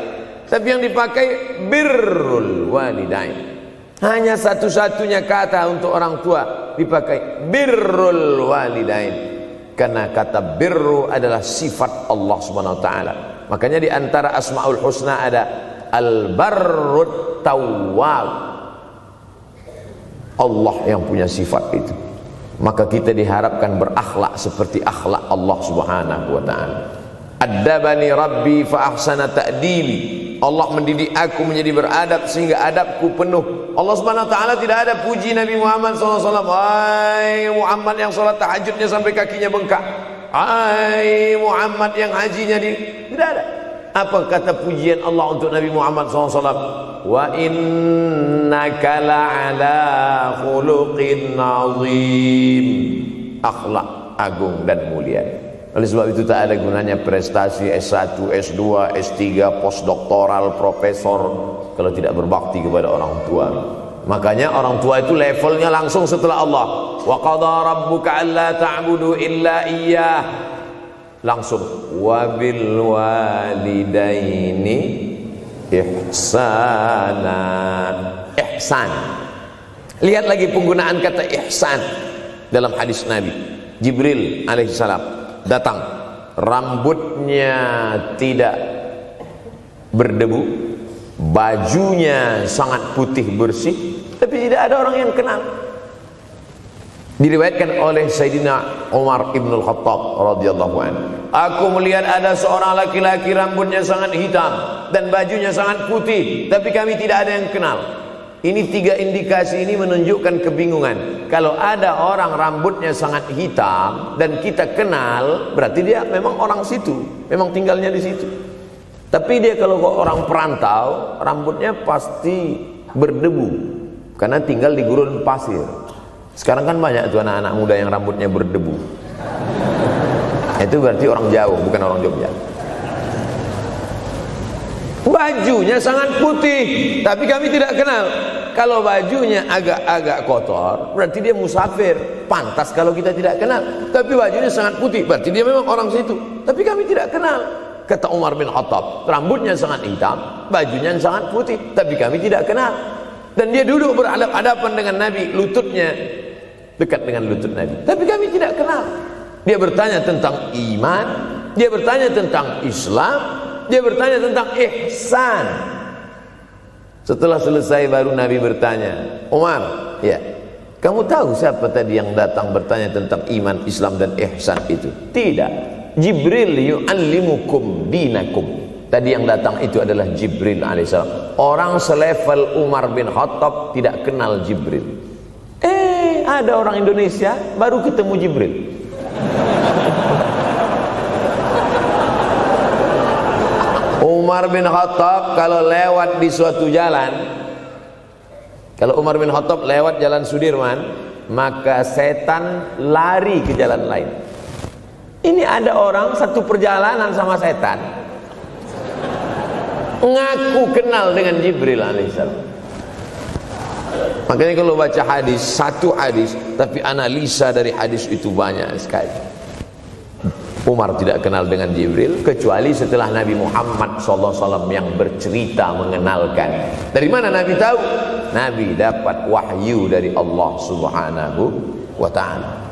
Speaker 1: Tapi yang dipakai birrul walidain. Hanya satu-satunya kata untuk orang tua dipakai birrul walidain. Karena kata birru adalah sifat Allah Subhanahu wa taala. Makanya di antara Asmaul Husna ada Al-Barrut Tawwab. Allah yang punya sifat itu. Maka kita diharapkan berakhlak seperti akhlak Allah Subhanahu wa taala. Addabani Rabbi fa ahsana ta'dibi. Allah mendidik aku menjadi beradab sehingga adabku penuh. Allah Subhanahu wa taala tidak ada puji Nabi Muhammad SAW. Hai Muhammad yang salat tahajudnya sampai kakinya bengkak. Hai Muhammad yang hajinya tidak ada. Apa kata pujian Allah untuk Nabi Muhammad SAW? Wa innaka la'ala khuluqin azim. Akhlak agung dan mulia. Oleh sebab itu tak ada gunanya prestasi S1, S2, S3, postdoktoral, profesor kalau tidak berbakti kepada orang tua. Makanya orang tua itu levelnya langsung setelah Allah. Wa qadha rabbuka alla ta'budu illa iyyah. Langsung wa bil walidaini ihsana. Ihsan. Lihat lagi penggunaan kata ihsan dalam hadis Nabi. Jibril alaihissalam datang, rambutnya tidak berdebu, bajunya sangat putih bersih, tapi tidak ada orang yang kenal. Diriwayatkan oleh Sayyidina Umar ibn al-Khattab radhiyallahu anhu, aku melihat ada seorang laki-laki rambutnya sangat hitam dan bajunya sangat putih, tapi kami tidak ada yang kenal. Ini tiga indikasi ini menunjukkan kebingungan. Kalau ada orang rambutnya sangat hitam dan kita kenal, berarti dia memang orang situ, memang tinggalnya di situ. Tapi dia kalau orang perantau, rambutnya pasti berdebu karena tinggal di gurun pasir. Sekarang kan banyak tuh anak-anak muda yang rambutnya berdebu. Itu berarti orang jauh, bukan orang Jogja. Bajunya sangat putih, tapi kami tidak kenal. Kalau bajunya agak-agak kotor, berarti dia musafir. Pantas kalau kita tidak kenal. Tapi bajunya sangat putih, berarti dia memang orang situ. Tapi kami tidak kenal. Kata Umar bin Khattab, rambutnya sangat hitam, bajunya sangat putih, tapi kami tidak kenal. Dan dia duduk berhadapan dengan Nabi, lututnya dekat dengan lutut Nabi, tapi kami tidak kenal. Dia bertanya tentang iman, dia bertanya tentang Islam, dia bertanya tentang ihsan. Setelah selesai baru Nabi bertanya, Umar, ya, kamu tahu siapa tadi yang datang bertanya tentang iman, Islam dan ihsan itu? Tidak, Jibril yu'allimukum dinakum. Tadi yang datang itu adalah Jibril alaihissalam. Orang selevel Umar bin Khattab tidak kenal Jibril. Ada orang Indonesia baru ketemu Jibril. Umar bin Khattab kalau lewat di suatu jalan, kalau Umar bin Khattab lewat jalan Sudirman, maka setan lari ke jalan lain. Ini ada orang satu perjalanan sama setan, ngaku kenal dengan Jibril alaihissalam. Makanya kalau baca hadis, satu hadis, tapi analisa dari hadis itu banyak sekali. Umar tidak kenal dengan Jibril kecuali setelah Nabi Muhammad SAW yang bercerita mengenalkan. Dari mana Nabi tahu? Nabi dapat wahyu dari Allah Subhanahu wa ta'ala.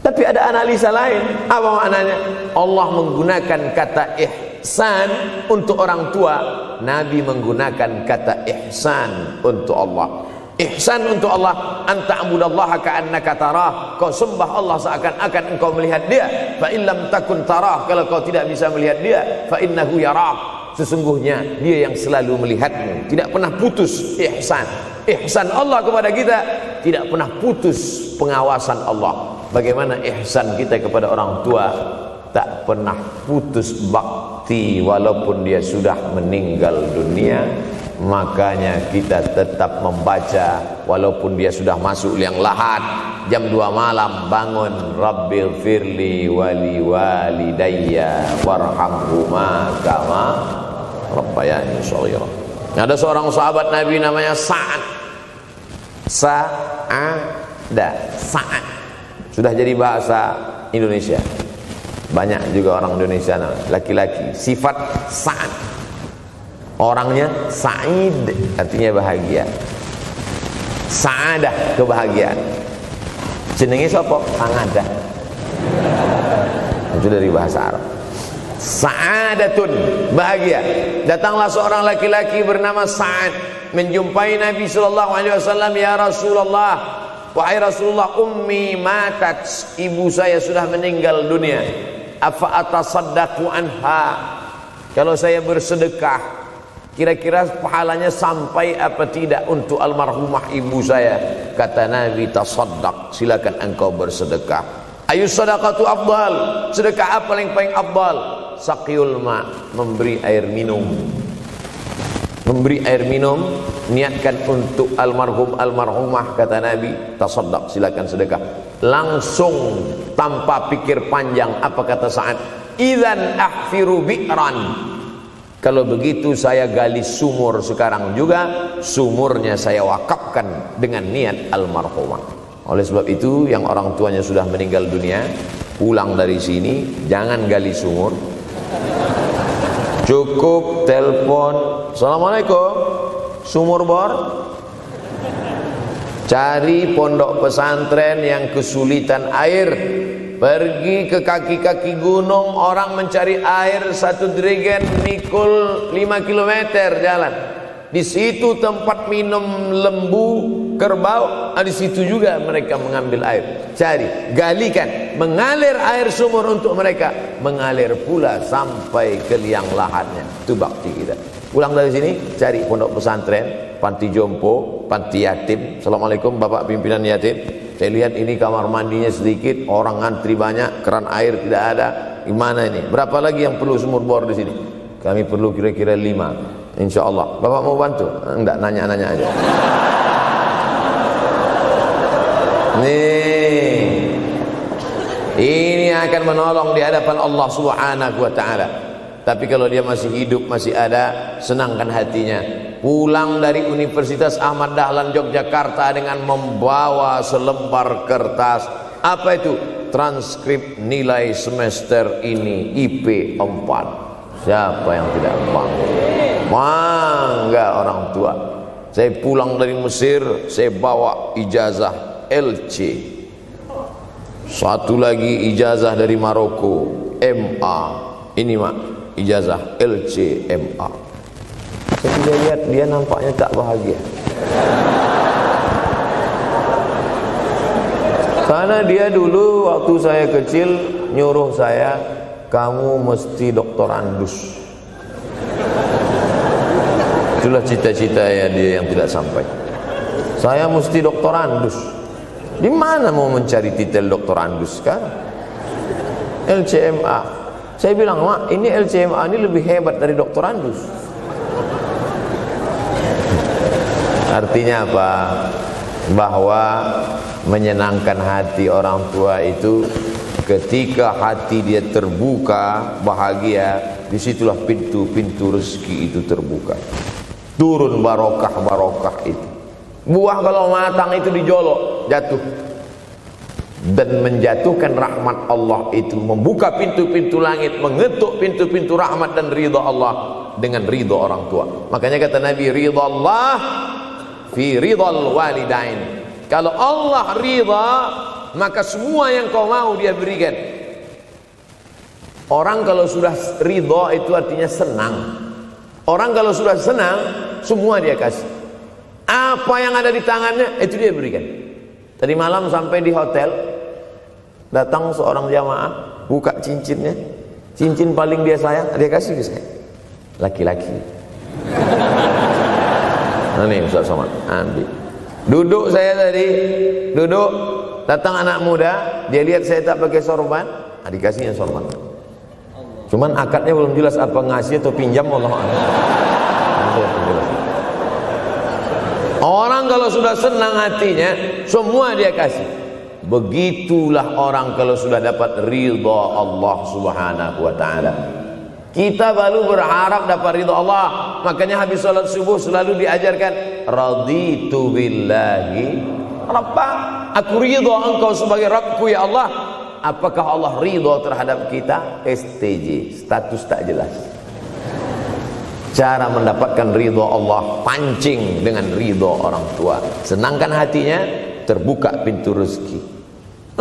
Speaker 1: Tapi ada analisa lain. Apa maknanya? Allah menggunakan kata ihsan untuk orang tua, Nabi menggunakan kata ihsan untuk Allah. Ihsan untuk Allah, anta'budallaha ka'annaka tarah, kau sembah Allah seakan-akan engkau melihat dia. Fa illam takun tarah, kalau kau tidak bisa melihat dia, fa innahu yarak, sesungguhnya dia yang selalu melihatmu, tidak pernah putus. Ihsan, ihsan Allah kepada kita, tidak pernah putus pengawasan Allah. Bagaimana ihsan kita kepada orang tua? Tak pernah putus bakti walaupun dia sudah meninggal dunia. Makanya kita tetap membaca walaupun dia sudah masuk liang lahat, jam 2 malam bangun, Rabbighfirli wali walidayya warhamhuma kama rabbayani shaghira. Ada seorang sahabat Nabi namanya Sa'ad. Sa'ad sudah jadi bahasa Indonesia. Banyak juga orang Indonesia laki-laki sifat Sa'ad. Orangnya Sa'id, artinya bahagia. Sa'adah, kebahagiaan. Jenenge sapa? Sangadah. Itu dari bahasa Arab. Sa'adatun, bahagia. Datanglah seorang laki-laki bernama Sa'ad menjumpai Nabi sallallahu alaihi wasallam. Ya Rasulullah, wahai Rasulullah, ummi matat, ibu saya sudah meninggal dunia. Afa atasaddaqu anha, kalau saya bersedekah kira-kira pahalanya sampai apa tidak untuk almarhumah ibu saya? Kata Nabi, tasaddaq, silakan engkau bersedekah. Ayu sadaqatu afdal, sedekah apa yang paling afdal? Saqiyul ma, memberi air minum. Memberi air minum, niatkan untuk almarhum almarhumah, kata Nabi, tasaddaq, silakan sedekah. Langsung tanpa pikir panjang, apa kata Sa'ad? Idzan ahfiru bi'ran, kalau begitu saya gali sumur sekarang juga, sumurnya saya wakafkan dengan niat almarhumah. Oleh sebab itu, yang orang tuanya sudah meninggal dunia, pulang dari sini jangan gali sumur, cukup telepon, assalamualaikum, sumur bor. Cari pondok pesantren yang kesulitan air, pergi ke kaki-kaki gunung, orang mencari air, satu jerigen mikul 5 km jalan. Di situ tempat minum lembu, kerbau, di situ juga mereka mengambil air. Cari, galikan, mengalir air sumur untuk mereka, mengalir pula sampai ke liang lahatnya. Itu bakti kita. Pulang dari sini, cari pondok pesantren, panti jompo, panti yatim. Assalamualaikum Bapak pimpinan yatim, saya lihat ini kamar mandinya sedikit, orang antri banyak, keran air tidak ada. Gimana ini? Berapa lagi yang perlu sumur bor di sini? Kami perlu kira-kira 5. Insya Allah. Bapak mau bantu? Enggak, nanya-nanya aja. Nih, ini akan menolong di hadapan Allah Subhanahu wa Ta'ala. Tapi kalau dia masih hidup, masih ada, senangkan hatinya. Pulang dari Universitas Ahmad Dahlan Yogyakarta dengan membawa selembar kertas. Apa itu? Transkrip nilai semester ini IP 4. Siapa yang tidak bangga? Bangga orang tua. Saya pulang dari Mesir, saya bawa ijazah LC. Satu lagi ijazah dari Maroko, MA. Ini mak, ijazah LC MA. Saya lihat dia nampaknya tak bahagia. Karena dia dulu waktu saya kecil nyuruh saya, kamu mesti doktorandus. Itulah cita-cita ya dia yang tidak sampai. Saya mesti doktorandus. Di mana mau mencari titel doktorandus sekarang? LCMA. Saya bilang, mak, ini LCMA ini lebih hebat dari doktorandus. Artinya apa? Bahwa menyenangkan hati orang tua itu ketika hati dia terbuka, bahagia, disitulah pintu-pintu rezeki itu terbuka. Turun barokah-barokah itu. Buah kalau matang itu dijolok, jatuh. Dan menjatuhkan rahmat Allah itu, membuka pintu-pintu langit, mengetuk pintu-pintu rahmat dan ridha Allah dengan ridha orang tua. Makanya kata Nabi, ridha Allah fi ridhal walidain. Kalau Allah ridha, maka semua yang kau mau dia berikan. Orang kalau sudah ridha itu artinya senang. Orang kalau sudah senang, semua dia kasih. Apa yang ada di tangannya, itu dia berikan. Tadi malam sampai di hotel, datang seorang jamaah, buka cincinnya. Cincin paling dia sayang, dia kasih ke saya. Laki-laki. Nah nih Ustaz Somad, ambil. Duduk saya tadi, duduk, datang anak muda, dia lihat saya tak pakai sorban, dikasihnya sorban. Cuman akadnya belum jelas apa ngasih atau pinjam, Allah. Orang kalau sudah senang hatinya, semua dia kasih. Begitulah orang kalau sudah dapat ridha Allah Subhanahu wa Ta'ala. Kita baru berharap dapat ridha Allah. Makanya habis salat subuh selalu diajarkan, raditu billahi rabba. Aku ridha engkau sebagai Rabbku ya Allah. Apakah Allah ridha terhadap kita? STJ, status tak jelas. Cara mendapatkan ridha Allah, pancing dengan ridha orang tua. Senangkan hatinya, terbuka pintu rezeki.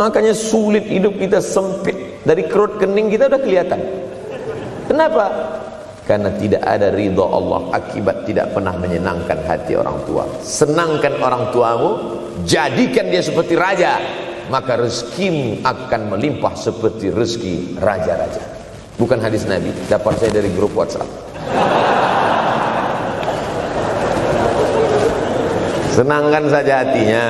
Speaker 1: Makanya sulit hidup kita, sempit. Dari kerut kening kita udah kelihatan. Kenapa? Karena tidak ada ridha Allah akibat tidak pernah menyenangkan hati orang tua. Senangkan orang tuamu, jadikan dia seperti raja, maka rezekimu akan melimpah seperti rezeki raja-raja. Bukan hadis Nabi, dapat saya dari grup WhatsApp. Senangkan saja hatinya,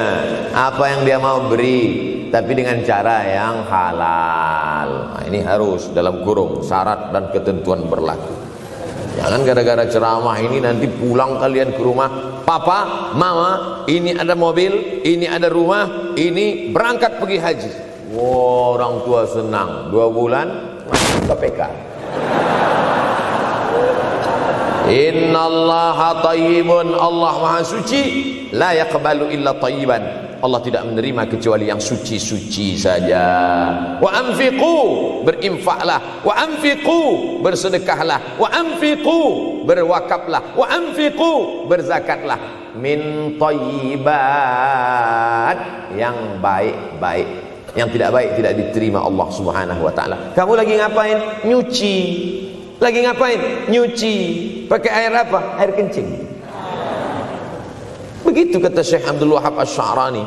Speaker 1: apa yang dia mau beri, tapi dengan cara yang halal. Nah, ini harus dalam kurung syarat dan ketentuan berlaku. Jangan gara-gara ceramah ini nanti pulang kalian ke rumah, papa, mama, ini ada mobil, ini ada rumah, ini berangkat pergi haji. Wow, orang tua senang, 2 bulan masuk KPK. Innallaha thayyibun, Allah maha suci, la yaqbalu illa thayyiban. Allah tidak menerima kecuali yang suci-suci saja. Wa anfiqu, berinfaklah. Wa anfiqu, bersedekahlah. Wa anfiqu, berwakaflah. Wa anfiqu, berzakatlah. Min thayyibat, yang baik-baik. Yang tidak baik tidak diterima Allah Subhanahu wa taala. Kamu lagi ngapain? Nyuci. Lagi ngapain? Nyuci. Pakai air apa? Air kencing. Begitu kata Syekh Abdul Wahab Asy-Sya'rani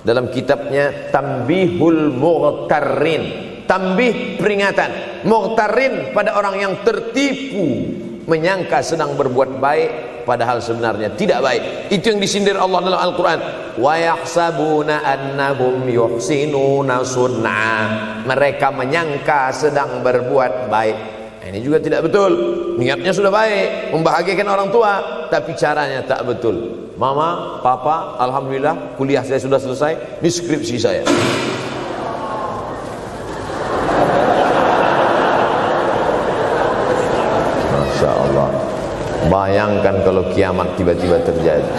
Speaker 1: dalam kitabnya Tanbihul Mughtarrin. Tanbih, peringatan. Mughtarrin, pada orang yang tertipu, menyangka sedang berbuat baik padahal sebenarnya tidak baik. Itu yang disindir Allah dalam Al-Quran. Wa yahsabuna annahum yuhsinuna sun'a. Mereka menyangka sedang berbuat baik. Ini juga tidak betul. Niatnya sudah baik, membahagiakan orang tua, tapi caranya tak betul. Mama, papa, alhamdulillah kuliah saya sudah selesai, ini skripsi saya. Masya Allah. Bayangkan kalau kiamat tiba-tiba terjadi.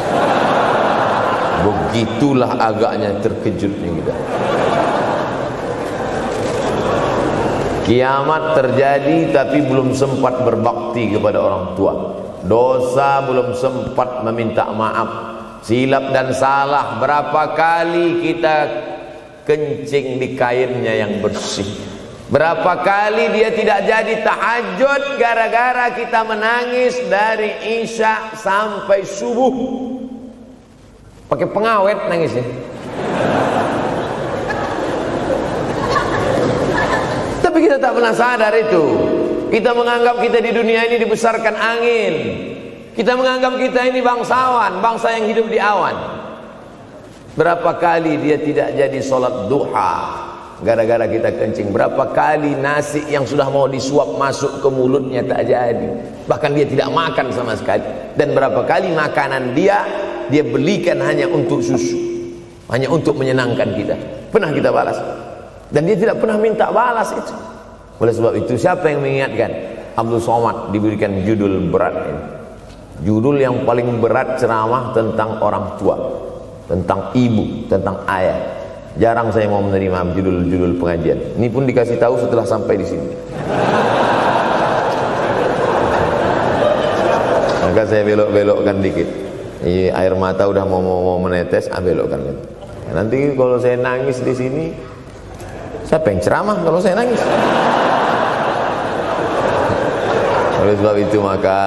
Speaker 1: Begitulah agaknya terkejutnya kita. Kiamat terjadi tapi belum sempat berbakti kepada orang tua. Dosa belum sempat meminta maaf. Silap dan salah berapa kali kita kencing di kainnya yang bersih. Berapa kali dia tidak jadi tahajud gara-gara kita menangis dari Isya sampai subuh. Pakai pengawet nangisnya. Tapi kita tak pernah sadar itu. Kita menganggap kita di dunia ini dibesarkan angin. Kita menganggap kita ini bangsawan, bangsa yang hidup di awan. Berapa kali dia tidak jadi sholat duha gara-gara kita kencing. Berapa kali nasi yang sudah mau disuap masuk ke mulutnya tak jadi. Bahkan dia tidak makan sama sekali. Dan berapa kali makanan dia belikan hanya untuk susu, hanya untuk menyenangkan kita. Pernah kita balas. Dan dia tidak pernah minta balas itu. Oleh sebab itu, siapa yang mengingatkan? Abdul Somad diberikan judul berat ini. Judul yang paling berat ceramah tentang orang tua, tentang ibu, tentang ayah. Jarang saya mau menerima judul-judul pengajian. Ini pun dikasih tahu setelah sampai di sini. Maka saya belok-belokkan dikit. Ini air mata udah mau menetes, belokkan. Nanti kalau saya nangis di sini, siapa yang ceramah kalau saya nangis? Oleh sebab itu maka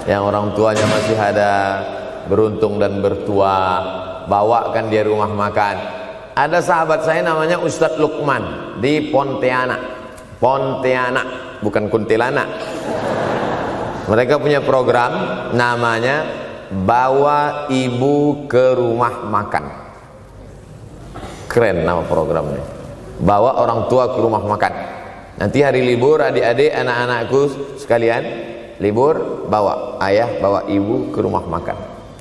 Speaker 1: yang orang tuanya masih ada, beruntung dan bertua, bawakan dia rumah makan. Ada sahabat saya namanya Ustadz Lukman di Pontianak. Pontianak, bukan Kuntilanak. Mereka punya program namanya Bawa Ibu ke Rumah Makan. Keren nama programnya. Bawa orang tua ke rumah makan. Nanti hari libur adik-adik anak-anakku sekalian libur, bawa ayah, bawa ibu ke rumah makan.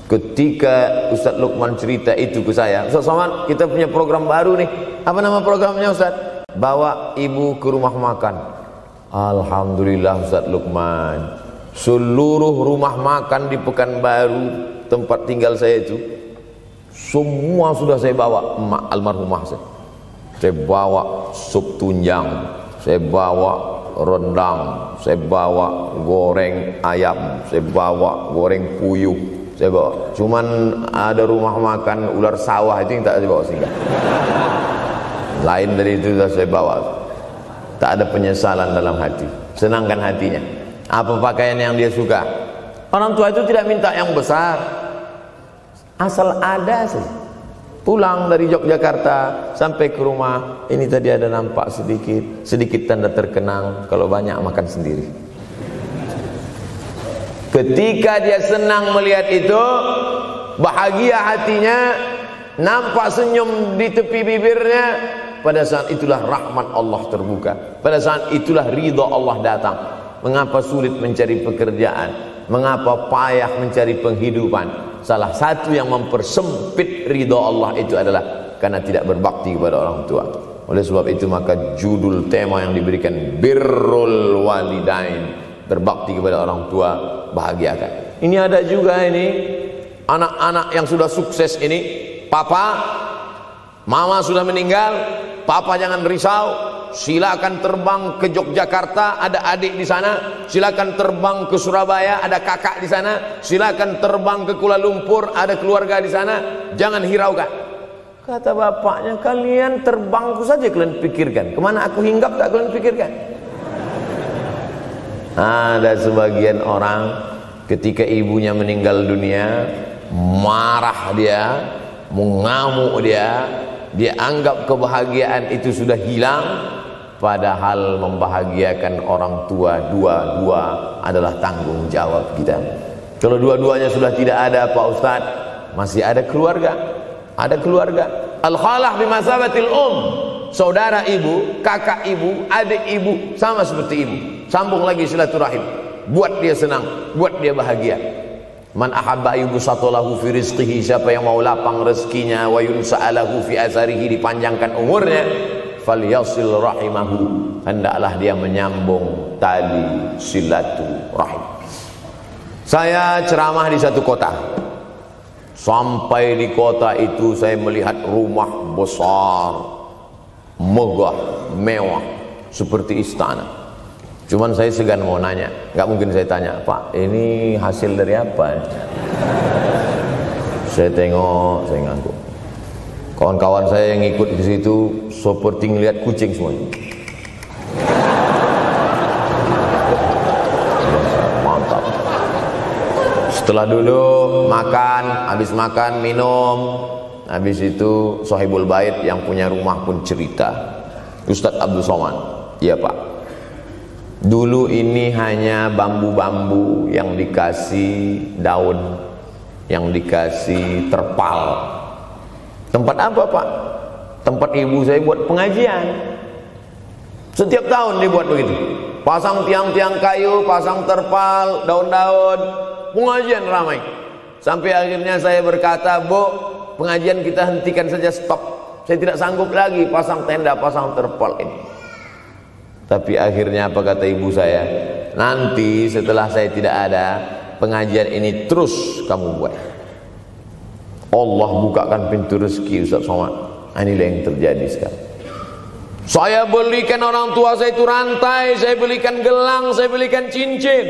Speaker 1: Ketika Ustadz Lukman cerita itu ke saya, Ustadz Somad, kita punya program baru nih. Apa nama programnya Ustadz? Bawa ibu ke rumah makan. Alhamdulillah Ustadz Lukman, seluruh rumah makan di Pekanbaru tempat tinggal saya itu, semua sudah saya bawa emak almarhumah saya. Saya bawa sup tunjang, saya bawa rendang, saya bawa goreng ayam, saya bawa goreng puyuh, saya bawa. Cuman ada rumah makan ular sawah itu yang tak saya bawa singgah. Lain dari itu sudah saya bawa. Tak ada penyesalan dalam hati. senangkan hatinya. Apa pakaian yang dia suka? Orang tua itu tidak minta yang besar, asal ada saja. Pulang dari Yogyakarta sampai ke rumah, ini tadi ada nampak sedikit tanda terkenang. Kalau banyak makan sendiri. Ketika dia senang melihat itu, bahagia hatinya, nampak senyum di tepi bibirnya, pada saat itulah rahmat Allah terbuka. Pada saat itulah ridha Allah datang. Mengapa sulit mencari pekerjaan? Mengapa payah mencari penghidupan? Salah satu yang mempersempit ridha Allah itu adalah karena tidak berbakti kepada orang tua. Oleh sebab itu maka judul tema yang diberikan birrul walidain, berbakti kepada orang tua, bahagiakan. Ini ada juga ini anak-anak yang sudah sukses ini, papa, mama sudah meninggal, papa jangan risau, silakan terbang ke Yogyakarta, ada adik di sana, silakan terbang ke Surabaya, ada kakak di sana, silakan terbang ke Kuala Lumpur, ada keluarga di sana, jangan hiraukan. Kata bapaknya, kalian terbangku saja kalian pikirkan, kemana aku hinggap tak kalian pikirkan. Ada sebagian orang ketika ibunya meninggal dunia, marah dia, mengamuk dia anggap kebahagiaan itu sudah hilang, padahal membahagiakan orang tua dua-dua adalah tanggung jawab kita. Kalau dua-duanya sudah tidak ada Pak Ustadz, masih ada keluarga. Ada keluarga. Al-khalah bimasabatil saudara ibu, kakak ibu, adik ibu, sama seperti ibu. Sambung lagi silaturahim, buat dia senang, buat dia bahagia. Man ahabba yubsatalahu fi rizqihi, siapa yang mau lapang rezekinya, wa yunsa'alahu fi asarihi, dipanjangkan umurnya, falyasil rahimahu, hendaklah dia menyambung tali silaturahim. Saya ceramah di satu kota. Sampai di kota itu saya melihat rumah besar, megah, mewah, seperti istana. Cuman saya segan mau nanya, nggak mungkin saya tanya, Pak, ini hasil dari apa? Saya tengok, saya ngangguk. Kawan-kawan saya yang ikut di situ seperti ngelihat kucing semuanya. Mantap. Setelah duduk, makan, habis makan, minum, habis itu Sohibul Bait yang punya rumah pun cerita. Ustadz Abdul Somad, iya Pak. Dulu ini hanya bambu-bambu yang dikasih daun, yang dikasih terpal. Tempat apa Pak? Tempat ibu saya buat pengajian. Setiap tahun dibuat begitu. Pasang tiang-tiang kayu, pasang terpal, daun-daun, pengajian ramai. Sampai akhirnya saya berkata, Bu, pengajian kita hentikan saja, stop. Saya tidak sanggup lagi pasang tenda, pasang terpal ini. Tapi akhirnya apa kata ibu saya? Nanti setelah saya tidak ada, pengajian ini terus kamu buat. Allah bukakan pintu rezeki Ustaz Somad. Inilah yang terjadi sekarang. Saya belikan orang tua saya itu rantai, saya belikan gelang, saya belikan cincin.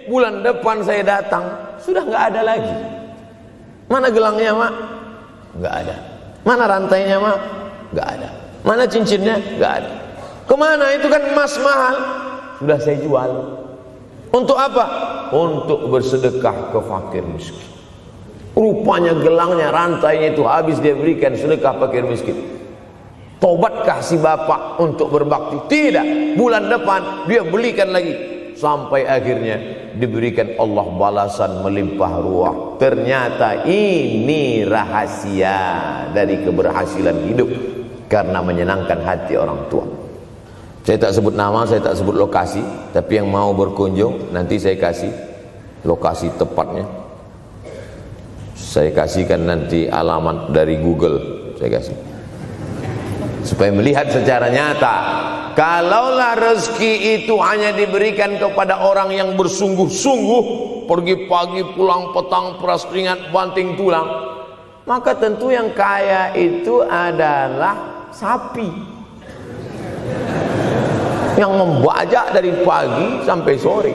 Speaker 1: Bulan depan saya datang, sudah nggak ada lagi. Mana gelangnya Mak? Nggak ada. Mana rantainya Mak? Nggak ada. Mana cincinnya? Nggak ada. Kemana? Itu kan emas mahal. Sudah saya jual. Untuk apa? Untuk bersedekah ke fakir miskin. Rupanya gelangnya, rantainya itu habis dia berikan sedekah fakir miskin. Tobatkah si bapak untuk berbakti? Tidak. Bulan depan dia belikan lagi. Sampai akhirnya diberikan Allah balasan melimpah ruah. Ternyata ini rahasia dari keberhasilan hidup, karena menyenangkan hati orang tua. Saya tak sebut nama, saya tak sebut lokasi, tapi yang mau berkunjung nanti saya kasih lokasi tepatnya. Saya kasihkan nanti alamat dari Google, saya kasih, supaya melihat secara nyata. Kalaulah rezeki itu hanya diberikan kepada orang yang bersungguh-sungguh, pergi pagi pulang petang, peras keringat banting tulang, maka tentu yang kaya itu adalah sapi yang membajak dari pagi sampai sore.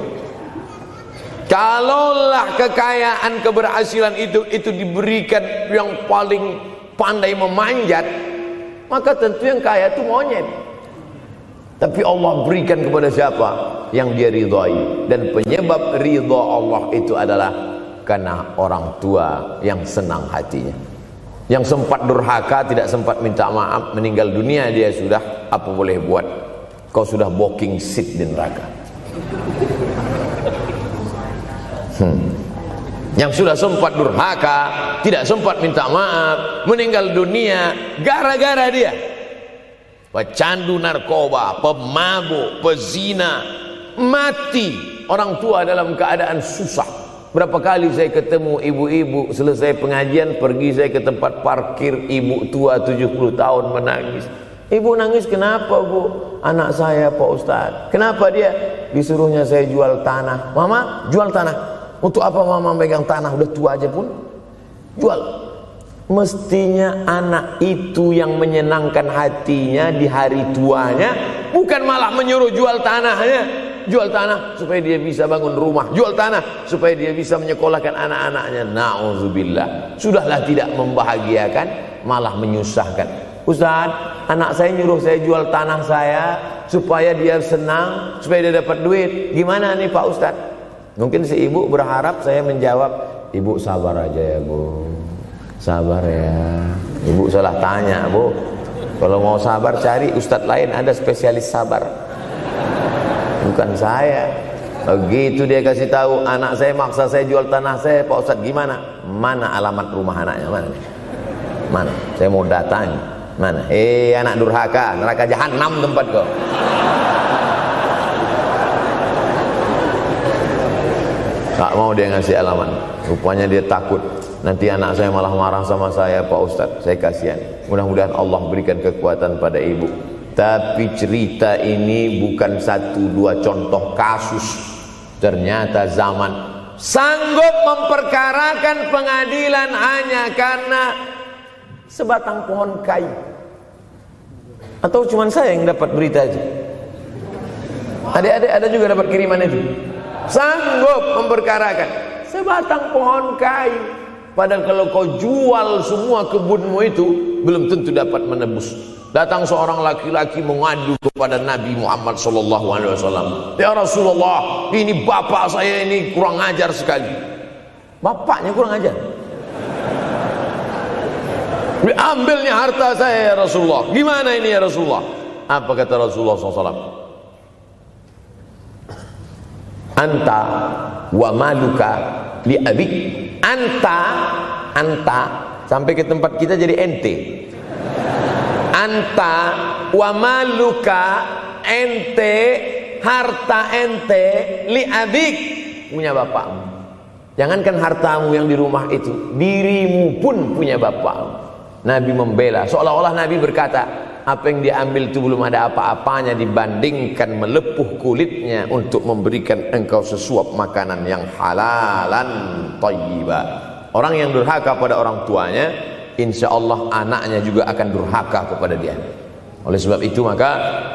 Speaker 1: Kalaulah kekayaan, keberhasilan itu diberikan yang paling pandai memanjat, maka tentu yang kaya itu monyet. Tapi Allah berikan kepada siapa yang dia ridhai. Dan penyebab ridha Allah itu adalah karena orang tua yang senang hatinya. Yang sempat durhaka, tidak sempat minta maaf, meninggal dunia dia sudah, apa boleh buat? Kau sudah booking seat di neraka. Yang sudah sempat durhaka, tidak sempat minta maaf, meninggal dunia gara-gara dia pecandu narkoba, pemabuk, pezina, mati. Orang tua dalam keadaan susah. Berapa kali saya ketemu ibu-ibu selesai pengajian, pergi saya ke tempat parkir, ibu tua 70 tahun menangis. Ibu nangis kenapa bu? Anak saya Pak Ustadz. Kenapa dia? Disuruhnya saya jual tanah. Mama jual tanah. Untuk apa mama megang tanah? Udah tua aja pun jual. Mestinya anak itu yang menyenangkan hatinya di hari tuanya, bukan malah menyuruh jual tanahnya. Jual tanah supaya dia bisa bangun rumah, jual tanah supaya dia bisa menyekolahkan anak-anaknya. Na'udzubillah. Sudahlah tidak membahagiakan, malah menyusahkan. Ustaz, anak saya nyuruh saya jual tanah saya supaya dia senang, supaya dia dapat duit. Gimana nih Pak Ustaz? Mungkin si ibu berharap saya menjawab, ibu sabar aja ya bu, sabar ya. Ibu salah tanya bu. Kalau mau sabar cari ustadz lain, ada spesialis sabar, bukan saya. Begitu dia kasih tahu, anak saya maksa saya jual tanah saya, Pak Ustadz gimana? Mana alamat rumah anaknya? Mana? Mana? Saya mau datang. Mana? Anak durhaka, neraka jahanam tempat kau. Tak mau dia ngasih alamat. Rupanya dia takut nanti anak saya malah marah sama saya, Pak Ustadz. Saya kasihan. Mudah-mudahan Allah berikan kekuatan pada ibu. Tapi cerita ini bukan satu dua contoh kasus. Ternyata zaman sanggup memperkarakan pengadilan hanya karena sebatang pohon kayu. Atau cuma saya yang dapat berita aja? Adik-adik ada juga dapat kiriman itu. Sanggup memperkarakan sebatang pohon kayu. Padahal kalau kau jual semua kebunmu itu, belum tentu dapat menebus. Datang seorang laki-laki mengadu kepada Nabi Muhammad SAW. Ya Rasulullah, ini bapak saya ini kurang ajar sekali. Bapaknya kurang ajar? Diambilnya harta saya ya Rasulullah. Gimana ini ya Rasulullah? Apa kata Rasulullah SAW? Anta wa maluka li abik. Anta sampai ke tempat kita jadi ente. Anta wa maluka, ente, harta ente, li abik, punya bapakmu. Jangankan hartamu yang di rumah itu, dirimu pun punya bapakmu. Nabi membela, seolah-olah Nabi berkata, apa yang diambil itu belum ada apa-apanya dibandingkan melepuh kulitnya untuk memberikan engkau sesuap makanan yang halalan thayyibah. Orang yang durhaka pada orang tuanya, insya Allah anaknya juga akan durhaka kepada dia. Oleh sebab itu maka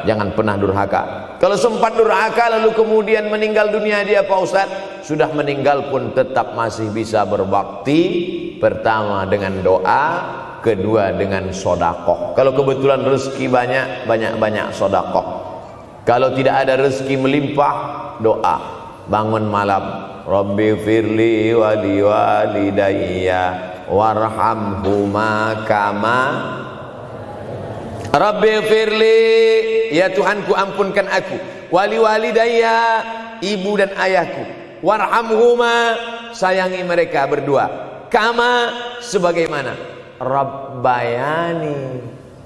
Speaker 1: jangan pernah durhaka. Kalau sempat durhaka lalu kemudian meninggal dunia dia Pak Ustadz, sudah meninggal pun tetap masih bisa berbakti. Pertama dengan doa, kedua dengan sodakoh. Kalau kebetulan rezeki banyak sodakoh. Kalau tidak ada rezeki melimpah, doa. Bangun malam, Rabbi firli wali walidayya warhamhuma kama Rabbi firli, ya Tuhanku ampunkan aku, wali walidayya, ibu dan ayahku, warhamhuma, sayangi mereka berdua, kama, sebagaimana Rabbayani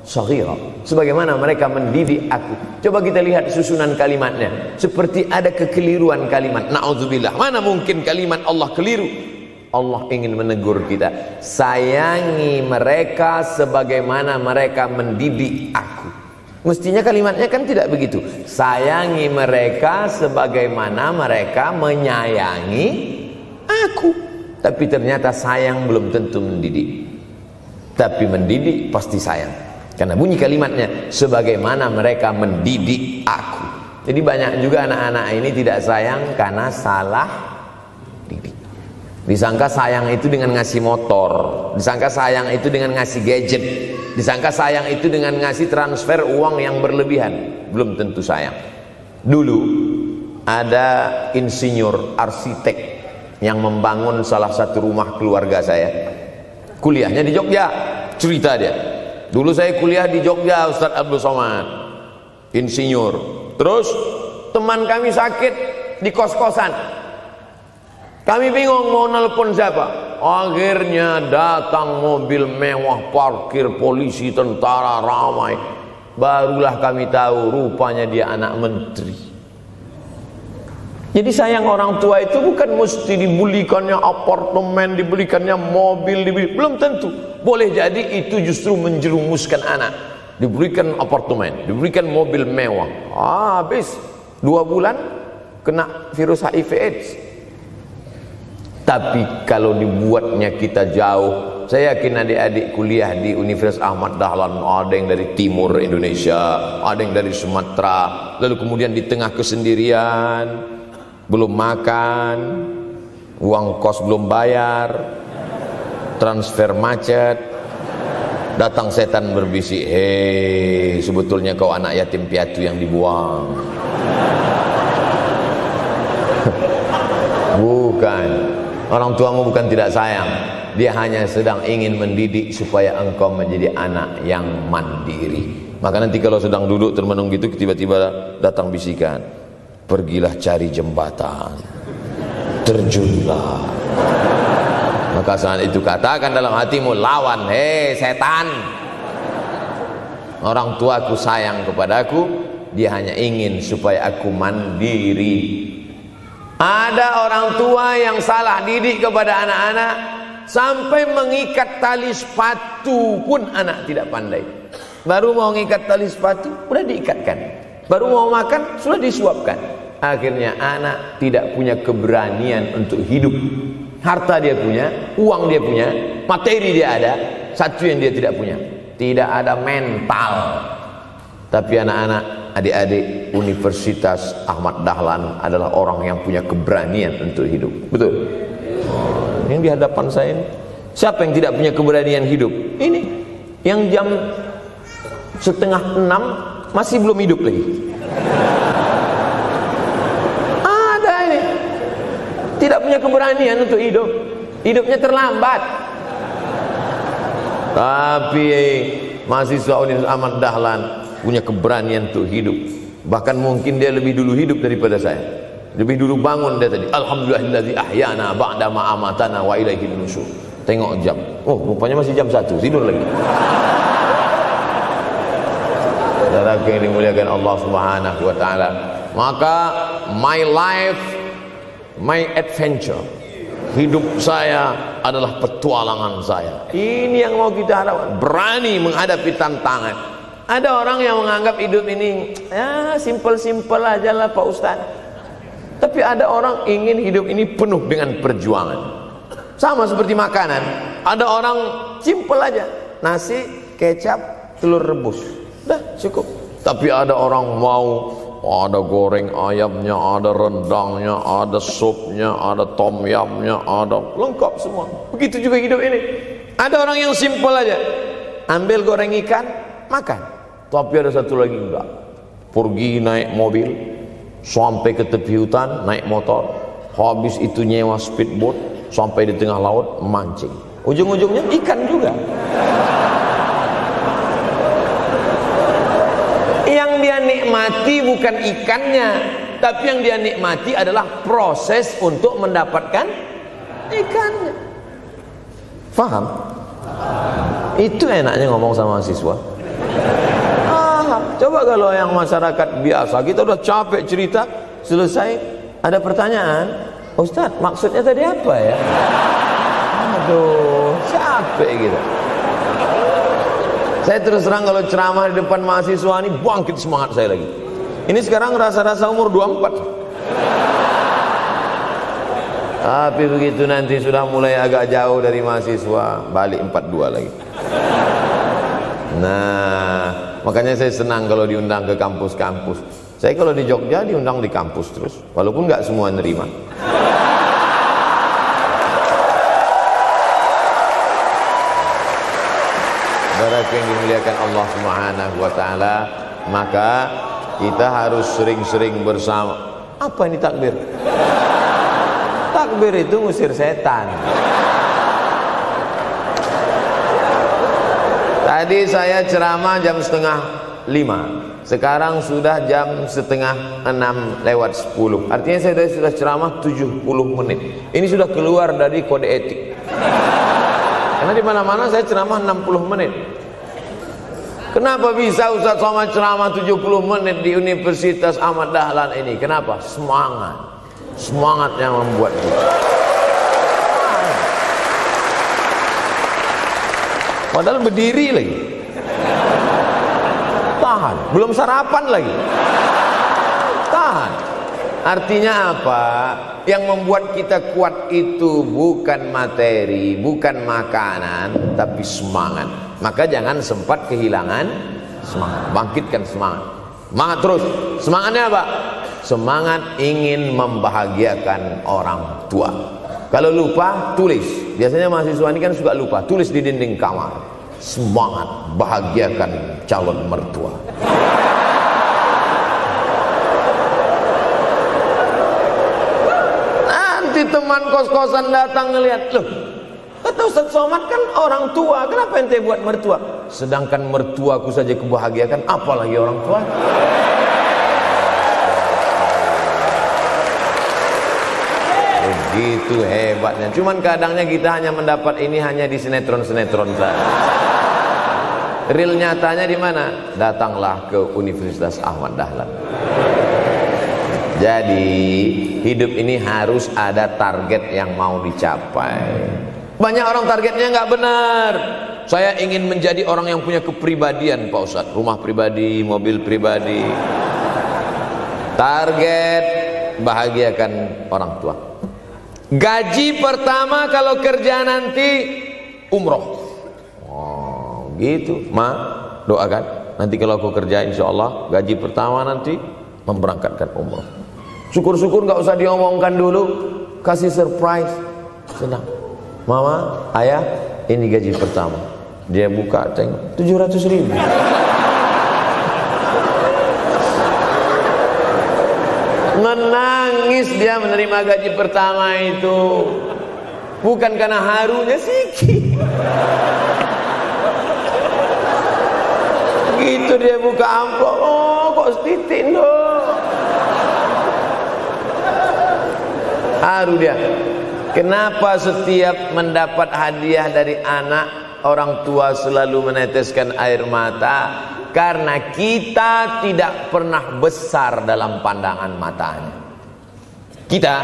Speaker 1: shaghira, sebagaimana mereka mendidik aku. Coba kita lihat susunan kalimatnya, seperti ada kekeliruan kalimat. Na'udzubillah, mana mungkin kalimat Allah keliru. Allah ingin menegur kita, sayangi mereka sebagaimana mereka mendidik aku. Mestinya kalimatnya kan tidak begitu. Sayangi mereka sebagaimana mereka menyayangi aku. Tapi ternyata sayang belum tentu mendidik. Tapi mendidik pasti sayang. Karena bunyi kalimatnya, sebagaimana mereka mendidik aku. Jadi banyak juga anak-anak ini tidak sayang karena salah didik. Disangka sayang itu dengan ngasih motor, disangka sayang itu dengan ngasih gadget. Disangka sayang itu dengan ngasih transfer uang yang berlebihan. Belum tentu sayang. Dulu ada insinyur arsitek yang membangun salah satu rumah keluarga saya. Kuliahnya di Jogja. Cerita dia, dulu saya kuliah di Jogja, Ustadz Abdul Somad, insinyur. Terus teman kami sakit di kos-kosan. Kami bingung mau nelpon siapa. Akhirnya datang mobil mewah, parkir polisi, tentara ramai. Barulah kami tahu rupanya dia anak menteri. Jadi sayang orang tua itu bukan mesti dibelikannya apartemen, dibelikannya mobil, belum tentu. Boleh jadi itu justru menjerumuskan anak. Diberikan apartemen, diberikan mobil mewah. Habis 2 bulan kena virus HIV AIDS. Tapi kalau dibuatnya kita jauh, saya yakin adik-adik kuliah di Universitas Ahmad Dahlan, ada yang dari timur Indonesia, ada yang dari Sumatera, lalu kemudian di tengah kesendirian, belum makan, uang kos belum bayar, transfer macet, datang setan berbisik, hei, sebetulnya kau anak yatim piatu yang dibuang. Bukan, orang tuamu bukan tidak sayang, dia hanya sedang ingin mendidik supaya engkau menjadi anak yang mandiri. Maka nanti kalau sedang duduk termenung gitu, tiba-tiba datang bisikan, pergilah cari jembatan, terjunlah. Maka saat itu katakan dalam hatimu, lawan, hei setan. Orang tuaku sayang kepadaku, dia hanya ingin supaya aku mandiri. Ada orang tua yang salah didik kepada anak-anak, sampai mengikat tali sepatu pun anak tidak pandai. Baru mau mengikat tali sepatu, sudah diikatkan. Baru mau makan, sudah disuapkan. Akhirnya anak tidak punya keberanian untuk hidup. Harta dia punya, uang dia punya, materi dia ada. Satu yang dia tidak punya, tidak ada mental. Tapi anak-anak, adik-adik Universitas Ahmad Dahlan adalah orang yang punya keberanian untuk hidup. Betul? Yang di hadapan saya ini, siapa yang tidak punya keberanian hidup? Ini yang jam 5:30 masih belum hidup lagi. Ada ini tidak punya keberanian untuk hidup, hidupnya terlambat. Tapi mahasiswa Universitas Ahmad Dahlan punya keberanian untuk hidup. Bahkan mungkin dia lebih dulu hidup daripada saya. Lebih dulu bangun dia tadi. Alhamdulillahillazi ahyana ba'da ma amatana wa ilaihin nusyur. Tengok jam. Oh, rupanya masih jam 1, tidur lagi. Saudaraku yang dimuliakan Allah Subhanahu wa taala. Maka my life, my adventure. Hidup saya adalah petualangan saya. Ini yang mau kita harapkan. Berani menghadapi tantangan. Ada orang yang menganggap hidup ini ya simple-simple aja lah Pak Ustaz. Tapi ada orang ingin hidup ini penuh dengan perjuangan. Sama seperti makanan. Ada orang simple aja, nasi, kecap, telur rebus, dah cukup. Tapi ada orang mau ada goreng ayamnya, ada rendangnya, ada supnya, ada tom yumnya, ada lengkap semua. Begitu juga hidup ini. Ada orang yang simple aja, ambil goreng ikan, makan. Tapi ada satu lagi enggak, pergi naik mobil sampai ke tepi hutan, naik motor, habis itu nyewa speedboat sampai di tengah laut memancing. Ujung-ujungnya ikan juga. Yang dia nikmati bukan ikannya, tapi yang dia nikmati adalah proses untuk mendapatkan ikannya. Faham? Itu enaknya ngomong sama mahasiswa. Coba kalau yang masyarakat biasa, kita udah capek cerita, selesai ada pertanyaan, Ustaz maksudnya tadi apa ya? Aduh, capek gitu. Saya terus terang kalau ceramah di depan mahasiswa ini bangkit semangat saya lagi. Ini sekarang rasa-rasa umur 24. Tapi begitu nanti sudah mulai agak jauh dari mahasiswa, balik 42 lagi. Nah, makanya saya senang kalau diundang ke kampus-kampus. Saya kalau di Jogja diundang di kampus terus, walaupun nggak semua nerima. saudaraku yang dimuliakan Allah Subhanahu wa taala, maka kita harus sering-sering bersama. Apa ini takbir? Takbir itu ngusir setan. Tadi saya ceramah jam 4:30. Sekarang sudah jam 5:30 Artinya saya sudah ceramah 70 menit. Ini sudah keluar dari kode etik. Karena di mana-mana saya ceramah 60 menit. Kenapa bisa Ustaz Somad ceramah 70 menit di Universitas Ahmad Dahlan ini? Kenapa? Semangat. Semangat yang membuat kita. Padahal berdiri lagi. Tahan, belum sarapan lagi. Tahan. Artinya apa? Yang membuat kita kuat itu bukan materi, bukan makanan, tapi semangat. Maka jangan sempat kehilangan semangat. Bangkitkan semangat. Semangat terus. Semangatnya apa? Semangat ingin membahagiakan orang tua. Kalau lupa, tulis. Biasanya mahasiswa ini kan suka lupa. Tulis di dinding kamar. Semangat bahagiakan calon mertua. Nanti teman kos-kosan datang ngelihat, loh, kata Ustaz Somad kan orang tua, kenapa ente buat mertua? Sedangkan mertuaku saja kebahagiakan, apalagi orang tua. Begitu hebatnya. Cuman kadangnya kita hanya mendapat ini hanya di sinetron-sinetron saja. Real nyatanya di mana? Datanglah ke Universitas Ahmad Dahlan. Jadi hidup ini harus ada target yang mau dicapai. Banyak orang targetnya nggak benar. Saya ingin menjadi orang yang punya kepribadian, Pak Ustadz. Rumah pribadi, mobil pribadi. Target bahagiakan orang tua. Gaji pertama kalau kerja nanti umroh. Oh, gitu. Ma, doakan. Nanti kalau aku kerja insya Allah gaji pertama nanti memberangkatkan umroh. Syukur-syukur nggak usah diomongkan dulu. Kasih surprise. Senang. Mama, ayah, ini gaji pertama. Dia buka tengok 700.000. Menangis dia menerima gaji pertama itu. Bukan karena harunya sikit. Gitu dia buka amplop. Oh, kok setitik loh. Haru dia. Kenapa setiap mendapat hadiah dari anak, orang tua selalu meneteskan air mata? Karena kita tidak pernah besar dalam pandangan matanya. Kita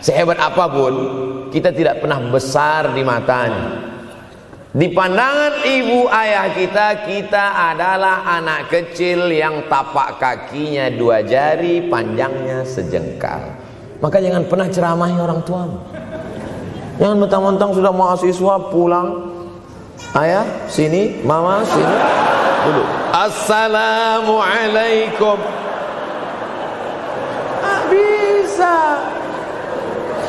Speaker 1: sehebat apapun, kita tidak pernah besar di matanya. Di pandangan ibu ayah kita, kita adalah anak kecil yang tapak kakinya 2 jari, panjangnya sejengkal. Maka jangan pernah ceramahi orang tuamu. Jangan mentang-mentang sudah mahasiswa pulang, ayah sini, mama sini, duduk. Assalamualaikum. Bisa.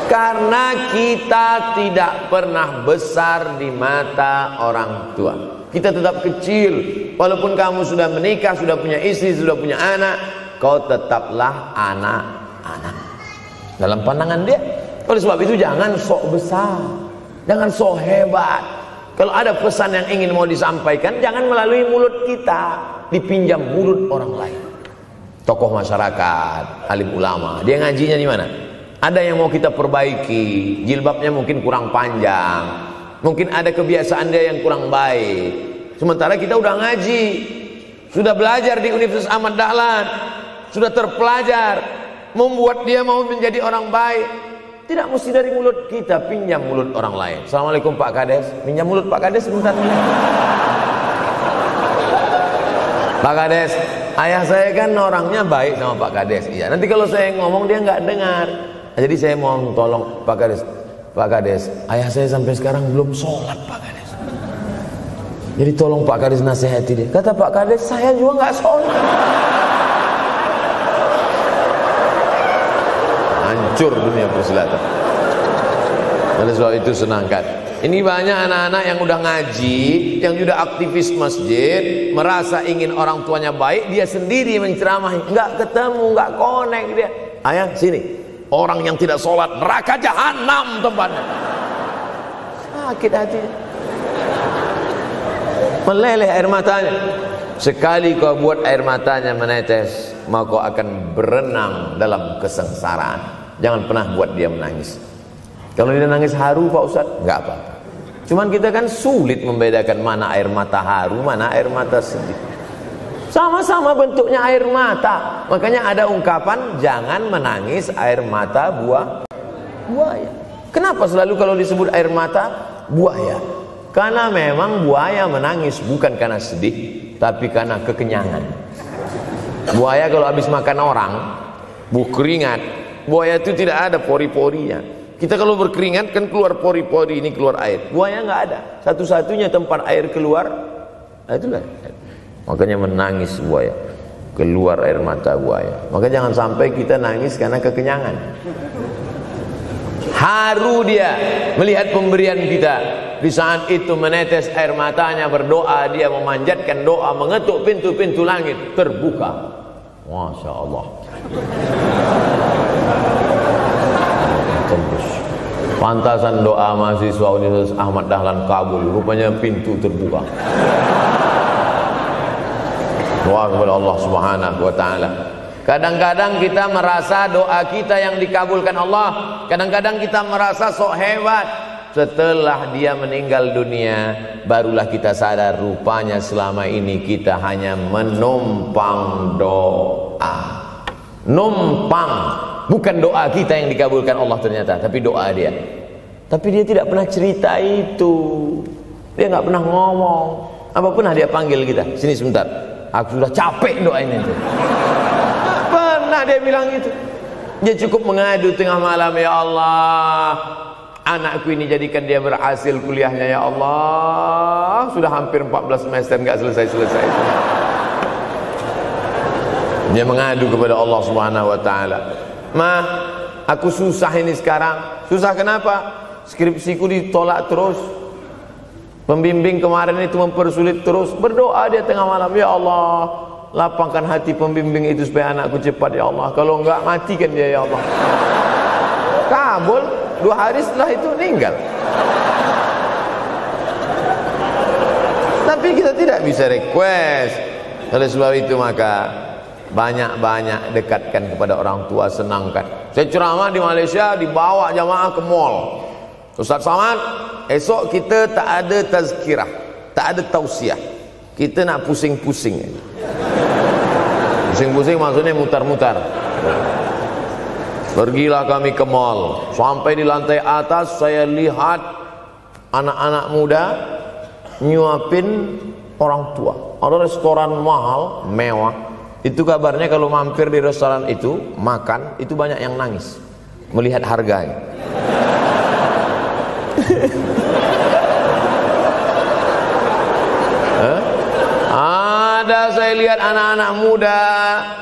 Speaker 1: Karena kita tidak pernah besar di mata orang tua. Kita tetap kecil. Walaupun kamu sudah menikah, sudah punya istri, sudah punya anak, kau tetaplah anak-anak dalam pandangan dia. Oleh sebab itu jangan sok besar, jangan sok hebat. Kalau ada pesan yang ingin mau disampaikan, jangan melalui mulut kita, dipinjam mulut orang lain. Tokoh masyarakat, alim ulama, dia ngajinya di mana? Ada yang mau kita perbaiki, jilbabnya mungkin kurang panjang, mungkin ada kebiasaan dia yang kurang baik. Sementara kita udah ngaji, sudah belajar di Universitas Ahmad Dahlan, sudah terpelajar, membuat dia mau menjadi orang baik. Tidak mesti dari mulut kita, pinjam mulut orang lain. Assalamualaikum Pak Kades, pinjam mulut Pak Kades sebentar. Pak Kades, ayah saya kan orangnya baik sama Pak Kades. Iya, nanti kalau saya ngomong dia nggak dengar. Jadi saya mohon tolong Pak Kades. Pak Kades, ayah saya sampai sekarang belum sholat Pak Kades. Jadi tolong Pak Kades nasihati dia. Kata Pak Kades, saya juga nggak sholat. Hancur dunia persilatan. Oleh sebab itu senangkan Ini banyak anak-anak yang udah ngaji, yang udah aktivis masjid, merasa ingin orang tuanya baik, dia sendiri menceramahi, nggak ketemu, nggak connect dia. Ayah sini, orang yang tidak sholat neraka jahanam tempatnya. Sakit hati, meleleh air matanya. Sekali kau buat air matanya menetes, maka kau akan berenang dalam kesengsaraan. Jangan pernah buat dia menangis. Kalau dia nangis haru Pak Ustaz, nggak apa-apa. Cuman kita kan sulit membedakan mana air mata haru, mana air mata sedih. Sama-sama bentuknya air mata. Makanya ada ungkapan jangan menangis air mata buaya. Kenapa selalu kalau disebut air mata buaya? Karena memang buaya menangis bukan karena sedih, tapi karena kekenyangan. Buaya kalau habis makan orang, keringat, buaya itu tidak ada pori-porinya. Kita kalau berkeringat kan keluar pori-pori, ini keluar air. Buaya nggak ada. Satu-satunya tempat air keluar, itulah. Makanya menangis buaya, keluar air mata buaya. Maka jangan sampai kita nangis karena kekenyangan. Haru dia melihat pemberian kita. Di saat itu menetes air matanya, berdoa, dia memanjatkan doa, mengetuk pintu-pintu langit, terbuka. Masya Allah. Pantasan doa mahasiswa Universitas Ahmad Dahlan kabul, rupanya pintu terbuka. Doa kepada Allah Subhanahu wa taala. Kadang-kadang kita merasa doa kita yang dikabulkan Allah, kadang-kadang kita merasa sok hebat. Setelah dia meninggal dunia, barulah kita sadar rupanya selama ini kita hanya menumpang doa. Numpang, bukan doa kita yang dikabulkan Allah ternyata, tapi doa dia. Tapi dia tidak pernah cerita itu, dia nggak pernah ngomong. Apa pernah dia panggil kita, sini sebentar, aku sudah capek doain itu. Pernah dia bilang itu. Dia cukup mengadu tengah malam, ya Allah, anakku ini jadikan dia berhasil kuliahnya, ya Allah. Sudah hampir 14 semester nggak selesai-selesai. Dia mengadu kepada Allah Subhanahu wa taala. "Ma, aku susah ini sekarang." Susah kenapa? Skripsiku ditolak terus. Pembimbing kemarin itu mempersulit terus. Berdoa dia tengah malam, "Ya Allah, lapangkan hati pembimbing itu supaya anakku cepat, ya Allah. Kalau enggak, matikan dia, ya Allah." Kabul, 2 hari setelah itu meninggal. Tapi kita tidak bisa request. Oleh sebab itu maka banyak-banyak dekatkan kepada orang tua, senangkan. Saya ceramah di Malaysia, dibawa jamaah ke mall. Ustaz Samad, esok kita tak ada tazkirah, tak ada tausiah. Kita nak pusing-pusing. Pusing-pusing maksudnya mutar-mutar. Pergilah kami ke mall. Sampai di lantai atas saya lihat anak-anak muda nyuapin orang tua. Ada restoran mahal, mewah. Itu kabarnya kalau mampir di restoran itu, makan, itu banyak yang nangis melihat harganya. Ada saya lihat anak-anak muda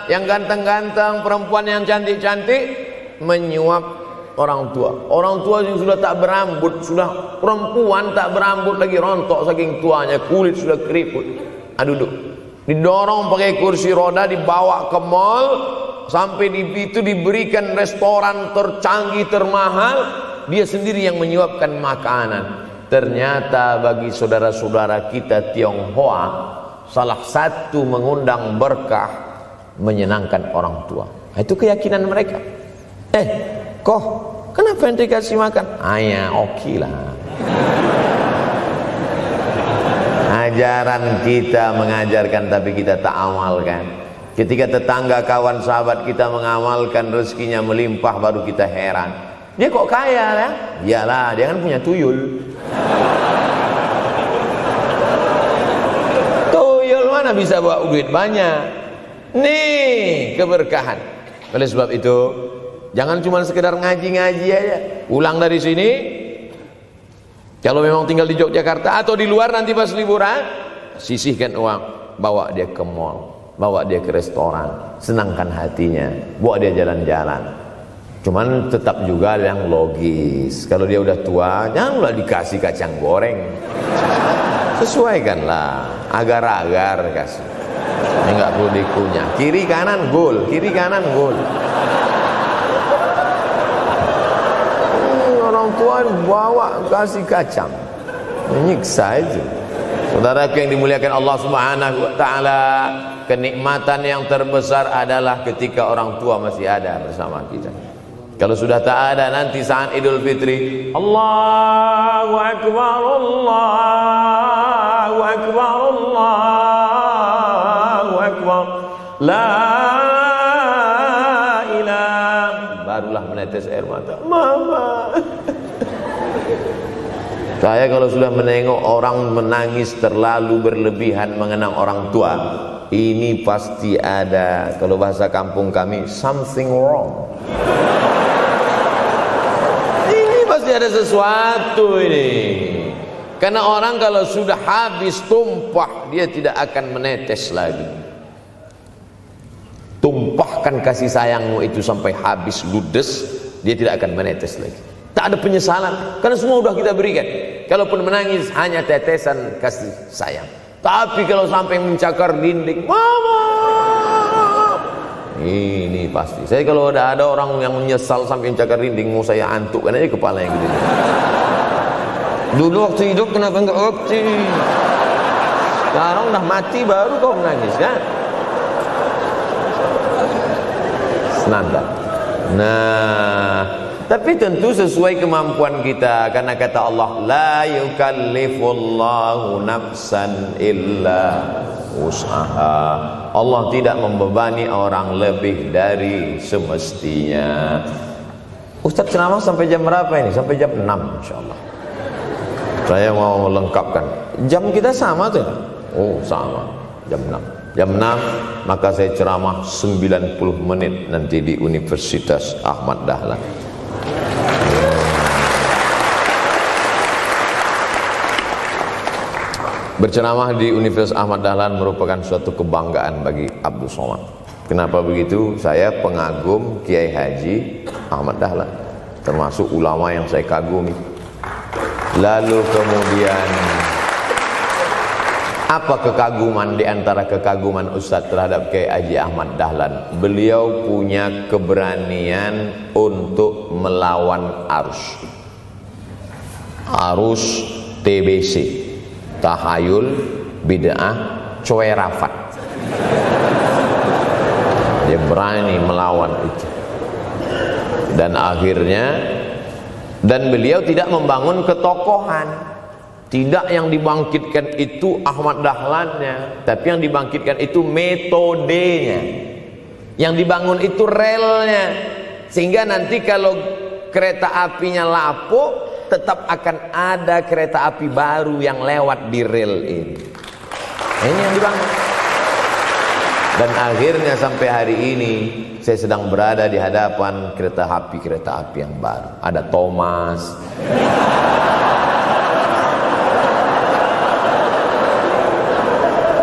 Speaker 1: yang ganteng-ganteng, perempuan yang cantik-cantik menyuap orang tua. Orang tua yang sudah tak berambut, sudah perempuan tak berambut lagi, rontok saking tuanya, kulit sudah keriput. Duduk, didorong pakai kursi roda, dibawa ke mall, sampai di itu diberikan restoran tercanggih, termahal. Dia sendiri yang menyuapkan makanan. Ternyata bagi saudara-saudara kita Tionghoa, salah satu mengundang berkah menyenangkan orang tua. Itu keyakinan mereka. Kok kenapa ente kasih makan? Ya oke lah. Ajaran kita mengajarkan tapi kita tak amalkan. Ketika tetangga, kawan, sahabat kita mengamalkan, rezekinya melimpah, baru kita heran. Dia kok kaya ya? Iyalah, dia kan punya tuyul. Tuyul mana bisa bawa duit banyak? Nih keberkahan. Oleh sebab itu, jangan cuma sekedar ngaji-ngaji aja. Pulang dari sini, kalau memang tinggal di Yogyakarta atau di luar nanti pas liburan, sisihkan uang, bawa dia ke mall, bawa dia ke restoran, senangkan hatinya, bawa dia jalan-jalan. Cuman tetap juga yang logis. Kalau dia udah tua, janganlah dikasih kacang goreng. Sesuaikanlah, agar-agar kasih. Ini nggak perlu dikunyah. Kiri kanan gol, kiri kanan gol. Orang tua bawa kasih kacang, menyiksa aja. Saudara yang dimuliakan Allah Subhanahu wa taala, kenikmatan yang terbesar adalah ketika orang tua masih ada bersama kita. Kalau sudah tak ada, nanti saat Idul Fitri, Allahu Akbar, Allahu Akbar, Allahu Akbar, la ilaha, barulah menetes air mata. Mama. Saya kalau sudah menengok orang menangis terlalu berlebihan mengenang orang tua, ini pasti ada, kalau bahasa kampung kami, something wrong. Ini pasti ada sesuatu ini. Karena orang kalau sudah habis tumpah, dia tidak akan menetes lagi. Tumpahkan kasih sayangmu itu sampai habis ludes, dia tidak akan menetes lagi. Tak ada penyesalan, karena semua sudah kita berikan. Kalaupun menangis hanya tetesan kasih sayang. Tapi kalau sampai mencakar dinding, mama, ini pasti. Saya kalau ada orang yang menyesal sampai mencakar dinding, mau saya antukkan aja kepala yang gede. Dulu waktu hidup kenapa enggak waktu? Sekarang udah mati baru kau menangis kan? Senanda. Nah, tapi tentu sesuai kemampuan kita, karena kata Allah, la yukallifullahu nafsan illa usaha. Allah tidak membebani orang lebih dari semestinya. Ustaz ceramah sampai jam berapa ini? Sampai jam 6 insyaallah. Saya mau lengkapkan. Jam kita sama tuh. Oh, sama. Jam 6. Jam 6 maka saya ceramah 90 menit nanti di Universitas Ahmad Dahlan. Berceramah di Universitas Ahmad Dahlan merupakan suatu kebanggaan bagi Abdul Somad. Kenapa begitu? Saya pengagum Kiai Haji Ahmad Dahlan, termasuk ulama yang saya kagumi. Lalu kemudian apa kekaguman di antara kekaguman Ustadz terhadap Kiai Haji Ahmad Dahlan? Beliau punya keberanian untuk melawan arus TBC, tahayul, bid'ah, coerafat. Dia berani melawan itu. Dan akhirnya, dan beliau tidak membangun ketokohan. Tidak yang dibangkitkan itu Ahmad Dahlannya, tapi yang dibangkitkan itu metodenya. Yang dibangun itu relnya. Sehingga nanti kalau kereta apinya lapuk, tetap akan ada kereta api baru yang lewat di rel ini. Ini yang dibangun. Dan akhirnya sampai hari ini saya sedang berada di hadapan kereta api yang baru. Ada Thomas.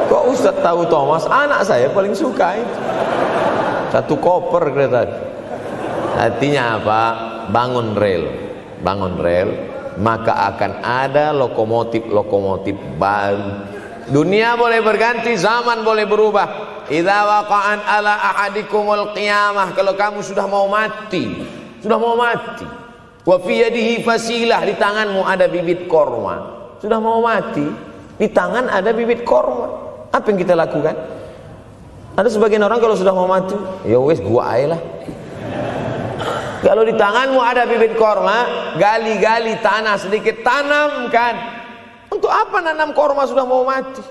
Speaker 1: Kok Ustaz tahu Thomas? Anak saya paling suka itu. Satu koper kereta. Artinya apa? Bangun rel, maka akan ada lokomotif baru. Dunia boleh berganti, zaman boleh berubah. Idza waqa'an ala ahadikumul qiyamah, kalau kamu sudah mau mati, wa fi yadihi fasilah, di tanganmu ada bibit korma. Sudah mau mati, di tangan ada bibit korma. Apa yang kita lakukan? Ada sebagian orang kalau sudah mau mati, ya wes gua ae lah. Kalau di tanganmu ada bibit korma, gali-gali tanah sedikit, tanamkan. Untuk apa nanam korma sudah mau mati?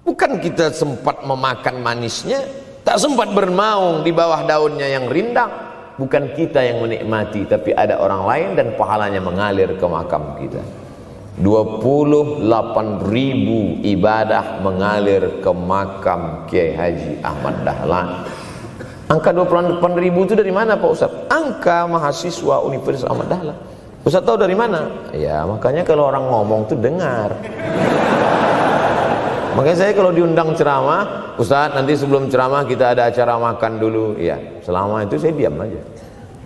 Speaker 1: Bukan kita sempat memakan manisnya, tak sempat bermaung di bawah daunnya yang rindang. Bukan kita yang menikmati, tapi ada orang lain dan pahalanya mengalir ke makam kita. 28.000 ibadah mengalir ke makam Kiai Haji Ahmad Dahlan. Angka 28.000 itu dari mana Pak Ustaz? Angka mahasiswa Universitas Ahmad Dahlan. Ustaz tahu dari mana? Ya makanya kalau orang ngomong tuh dengar. Makanya saya kalau diundang ceramah, Ustaz nanti sebelum ceramah kita ada acara makan dulu. Ya selama itu saya diam aja.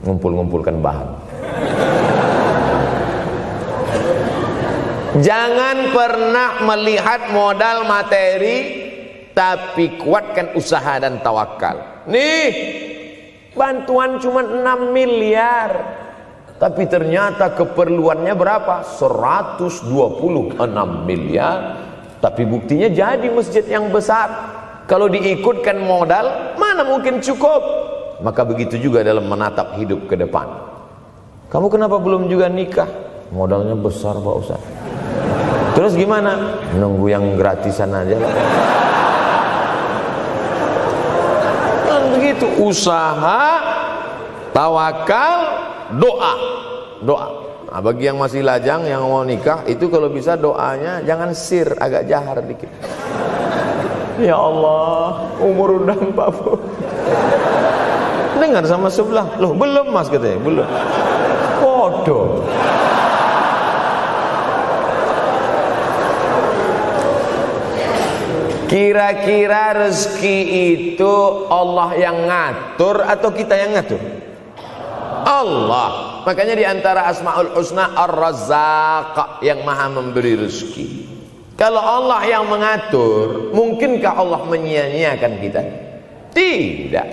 Speaker 1: ngumpul-ngumpulkan bahan. Jangan pernah melihat modal materi, tapi kuatkan usaha dan tawakal. Nih, bantuan cuma 6 miliar, tapi ternyata keperluannya berapa? 126 miliar. Tapi buktinya jadi masjid yang besar. Kalau diikutkan modal, mana mungkin cukup? Maka begitu juga dalam menatap hidup ke depan. Kamu kenapa belum juga nikah? Modalnya besar Pak Ustaz. Terus gimana? Nunggu yang gratisan aja lah. Dan begitu, usaha, tawakal, doa. Doa. Nah, bagi yang masih lajang, yang mau nikah, itu kalau bisa doanya jangan sir, agak jahar dikit. Ya Allah, umur udah 40. Dengar sama sebelah, loh belum mas katanya, belum. Bodoh. Kira-kira rezeki itu Allah yang ngatur atau kita yang ngatur? Allah. Makanya di antara Asmaul Husna Ar-Razzaq, yang maha memberi rezeki. Kalau Allah yang mengatur, mungkinkah Allah menyia-nyiakan kita? Tidak.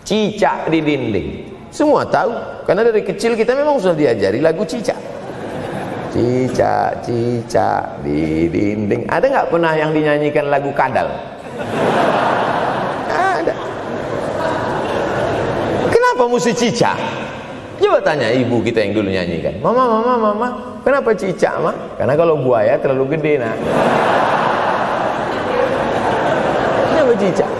Speaker 1: Cicak di dinding, semua tahu, karena dari kecil kita memang sudah diajari lagu cicak. Cicak, cicak di dinding. Ada nggak pernah yang dinyanyikan lagu kadal? Ada. Kenapa mesti cicak? Coba tanya ibu kita yang dulu nyanyikan. Mama, kenapa cicak, Ma? Karena kalau buaya terlalu gede, nak. Kenapa cicak?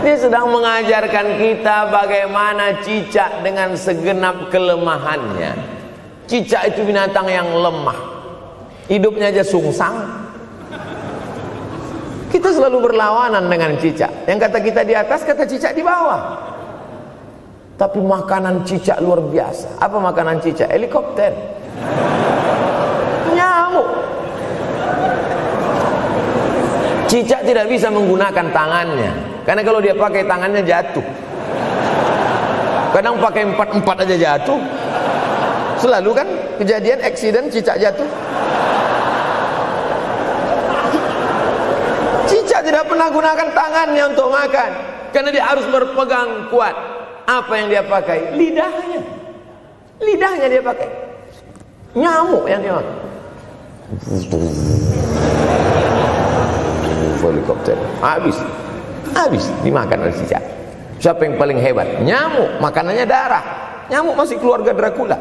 Speaker 1: Dia sedang mengajarkan kita bagaimana cicak dengan segenap kelemahannya. Cicak itu binatang yang lemah, hidupnya aja sungsang. Kita selalu berlawanan dengan cicak. Yang kata kita di atas, kata cicak di bawah. Tapi makanan cicak luar biasa. Apa makanan cicak? Helikopter, nyamuk. Cicak tidak bisa menggunakan tangannya, karena kalau dia pakai tangannya jatuh. Kadang pakai 4 aja jatuh. Selalu kan kejadian eksiden cicak jatuh. Cicak tidak pernah gunakan tangannya untuk makan, karena dia harus berpegang kuat. Apa yang dia pakai? Lidahnya. Lidahnya dia pakai. Nyamuk yang dia makan. Helikopter. Habis dimakan oleh cicak. Siapa yang paling hebat? Nyamuk. Makanannya darah. Nyamuk masih keluarga Dracula.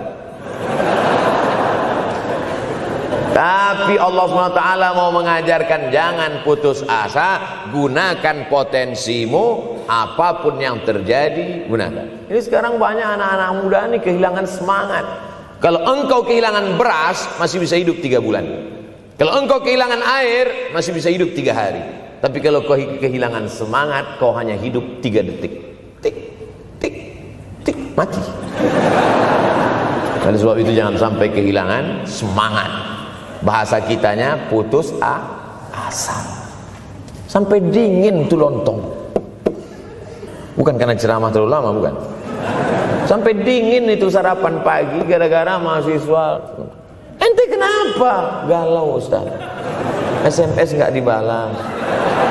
Speaker 1: Tapi Allah SWT mau mengajarkan jangan putus asa, gunakan potensimu, apapun yang terjadi gunakan. Ini sekarang banyak anak-anak muda nih kehilangan semangat. Kalau engkau kehilangan beras masih bisa hidup 3 bulan. Kalau engkau kehilangan air masih bisa hidup 3 hari. Tapi kalau kau kehilangan semangat, kau hanya hidup 3 detik. Tik, tik, tik, mati. Oleh sebab itu jangan sampai kehilangan semangat. Bahasa kitanya putus asa. Sampai dingin tuh lontong. Bukan karena ceramah terlalu lama, bukan. Sampai dingin itu sarapan pagi gara-gara mahasiswa. Ente kenapa? Galau Ustaz. SMS nggak dibalas,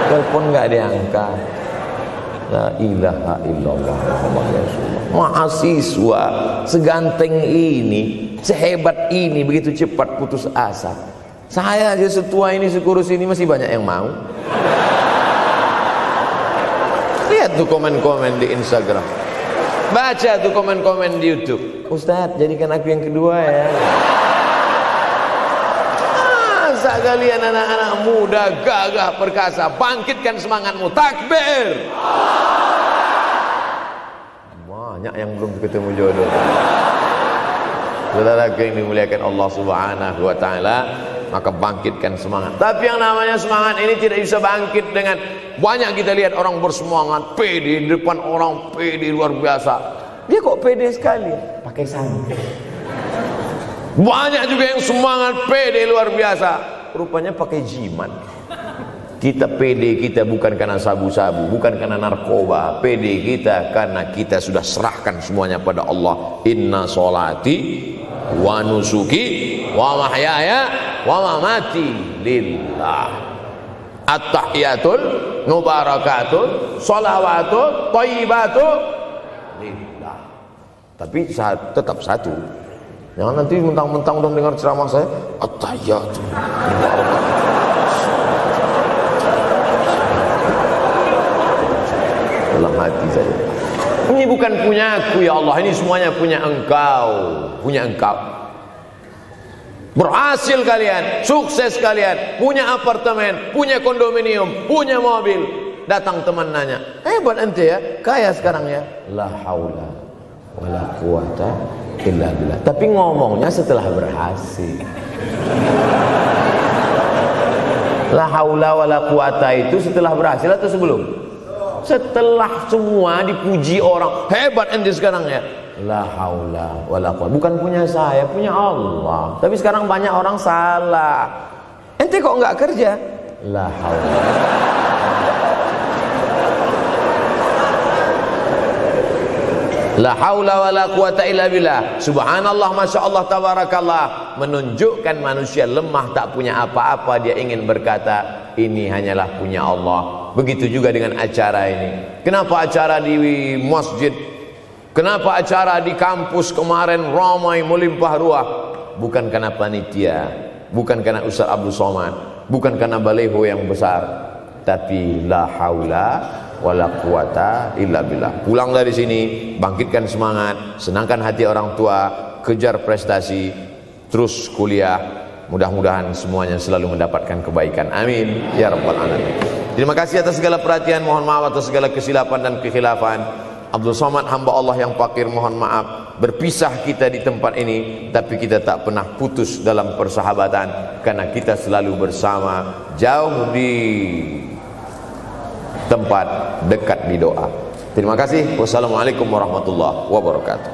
Speaker 1: telepon nggak diangkat. La ilaha illallah Muhammad Rasulullah. Mahasiswa seganteng ini, sehebat ini, begitu cepat putus asa. Saya aja setua ini, sekurus ini masih banyak yang mau. Lihat tuh komen-komen di Instagram, baca tuh komen-komen di YouTube. Ustadz, jadikan aku yang kedua ya. Masa kalian anak-anak muda gagah perkasa, bangkitkan semangatmu, takbir. Banyak yang belum ketemu jodoh. Saudara yang dimuliakan Allah Subhanahu wa taala, maka bangkitkan semangat. Tapi yang namanya semangat ini tidak bisa bangkit dengan banyak. Kita lihat orang bersemangat, pede di depan orang, pede luar biasa. Dia kok pede sekali? Pakai santai. Banyak juga yang semangat, pede luar biasa, rupanya pakai jimat. Kita pede kita bukan karena sabu-sabu, bukan karena narkoba. Pede kita karena kita sudah serahkan semuanya pada Allah. Inna sholati wa nusuki wa mahyaya wa mamati lillah. At-tahiyatul mubarakatul sholawatut thayyibatut lillah. Tapi tetap satu. Jangan nanti mentang-mentang udah dengar ceramah saya at-tahiyatul mubarakatul. Dalam hati saja. Ini bukan punya aku ya Allah, ini semuanya punya Engkau, punya Engkau. Berhasil kalian, sukses kalian, punya apartemen, punya kondominium, punya mobil. Datang teman nanya, hebat ente ya, kaya sekarang ya. La haula wala quwata illa billah. Tapi ngomongnya setelah berhasil. La haula wala quwata itu setelah berhasil atau sebelum? Setelah semua dipuji orang, hebat ente sekarang ya. La haula wala quwwata, bukan punya saya, punya Allah. Tapi sekarang banyak orang salah. Ente kok enggak kerja? La haula. La haula wala quwwata illa billah. Subhanallah, masya Allah, tabarakallah. Menunjukkan manusia lemah, tak punya apa-apa. Dia ingin berkata, ini hanyalah punya Allah. Begitu juga dengan acara ini. Kenapa acara di masjid? Kenapa acara di kampus kemarin ramai melimpah ruah? Bukan karena panitia, bukan karena Ustaz Abdul Somad, bukan karena baleho yang besar, tapi la haula wala quwata illa billah. Pulang dari sini, bangkitkan semangat, senangkan hati orang tua, kejar prestasi, terus kuliah. Mudah-mudahan semuanya selalu mendapatkan kebaikan. Amin ya rabbal alamin. Terima kasih atas segala perhatian. Mohon maaf atas segala kesilapan dan kekhilafan. Abdul Somad, hamba Allah yang fakir, mohon maaf. Berpisah kita di tempat ini, tapi kita tak pernah putus dalam persahabatan, karena kita selalu bersama, jauh di tempat, dekat di doa. Terima kasih. Wassalamualaikum warahmatullahi wabarakatuh.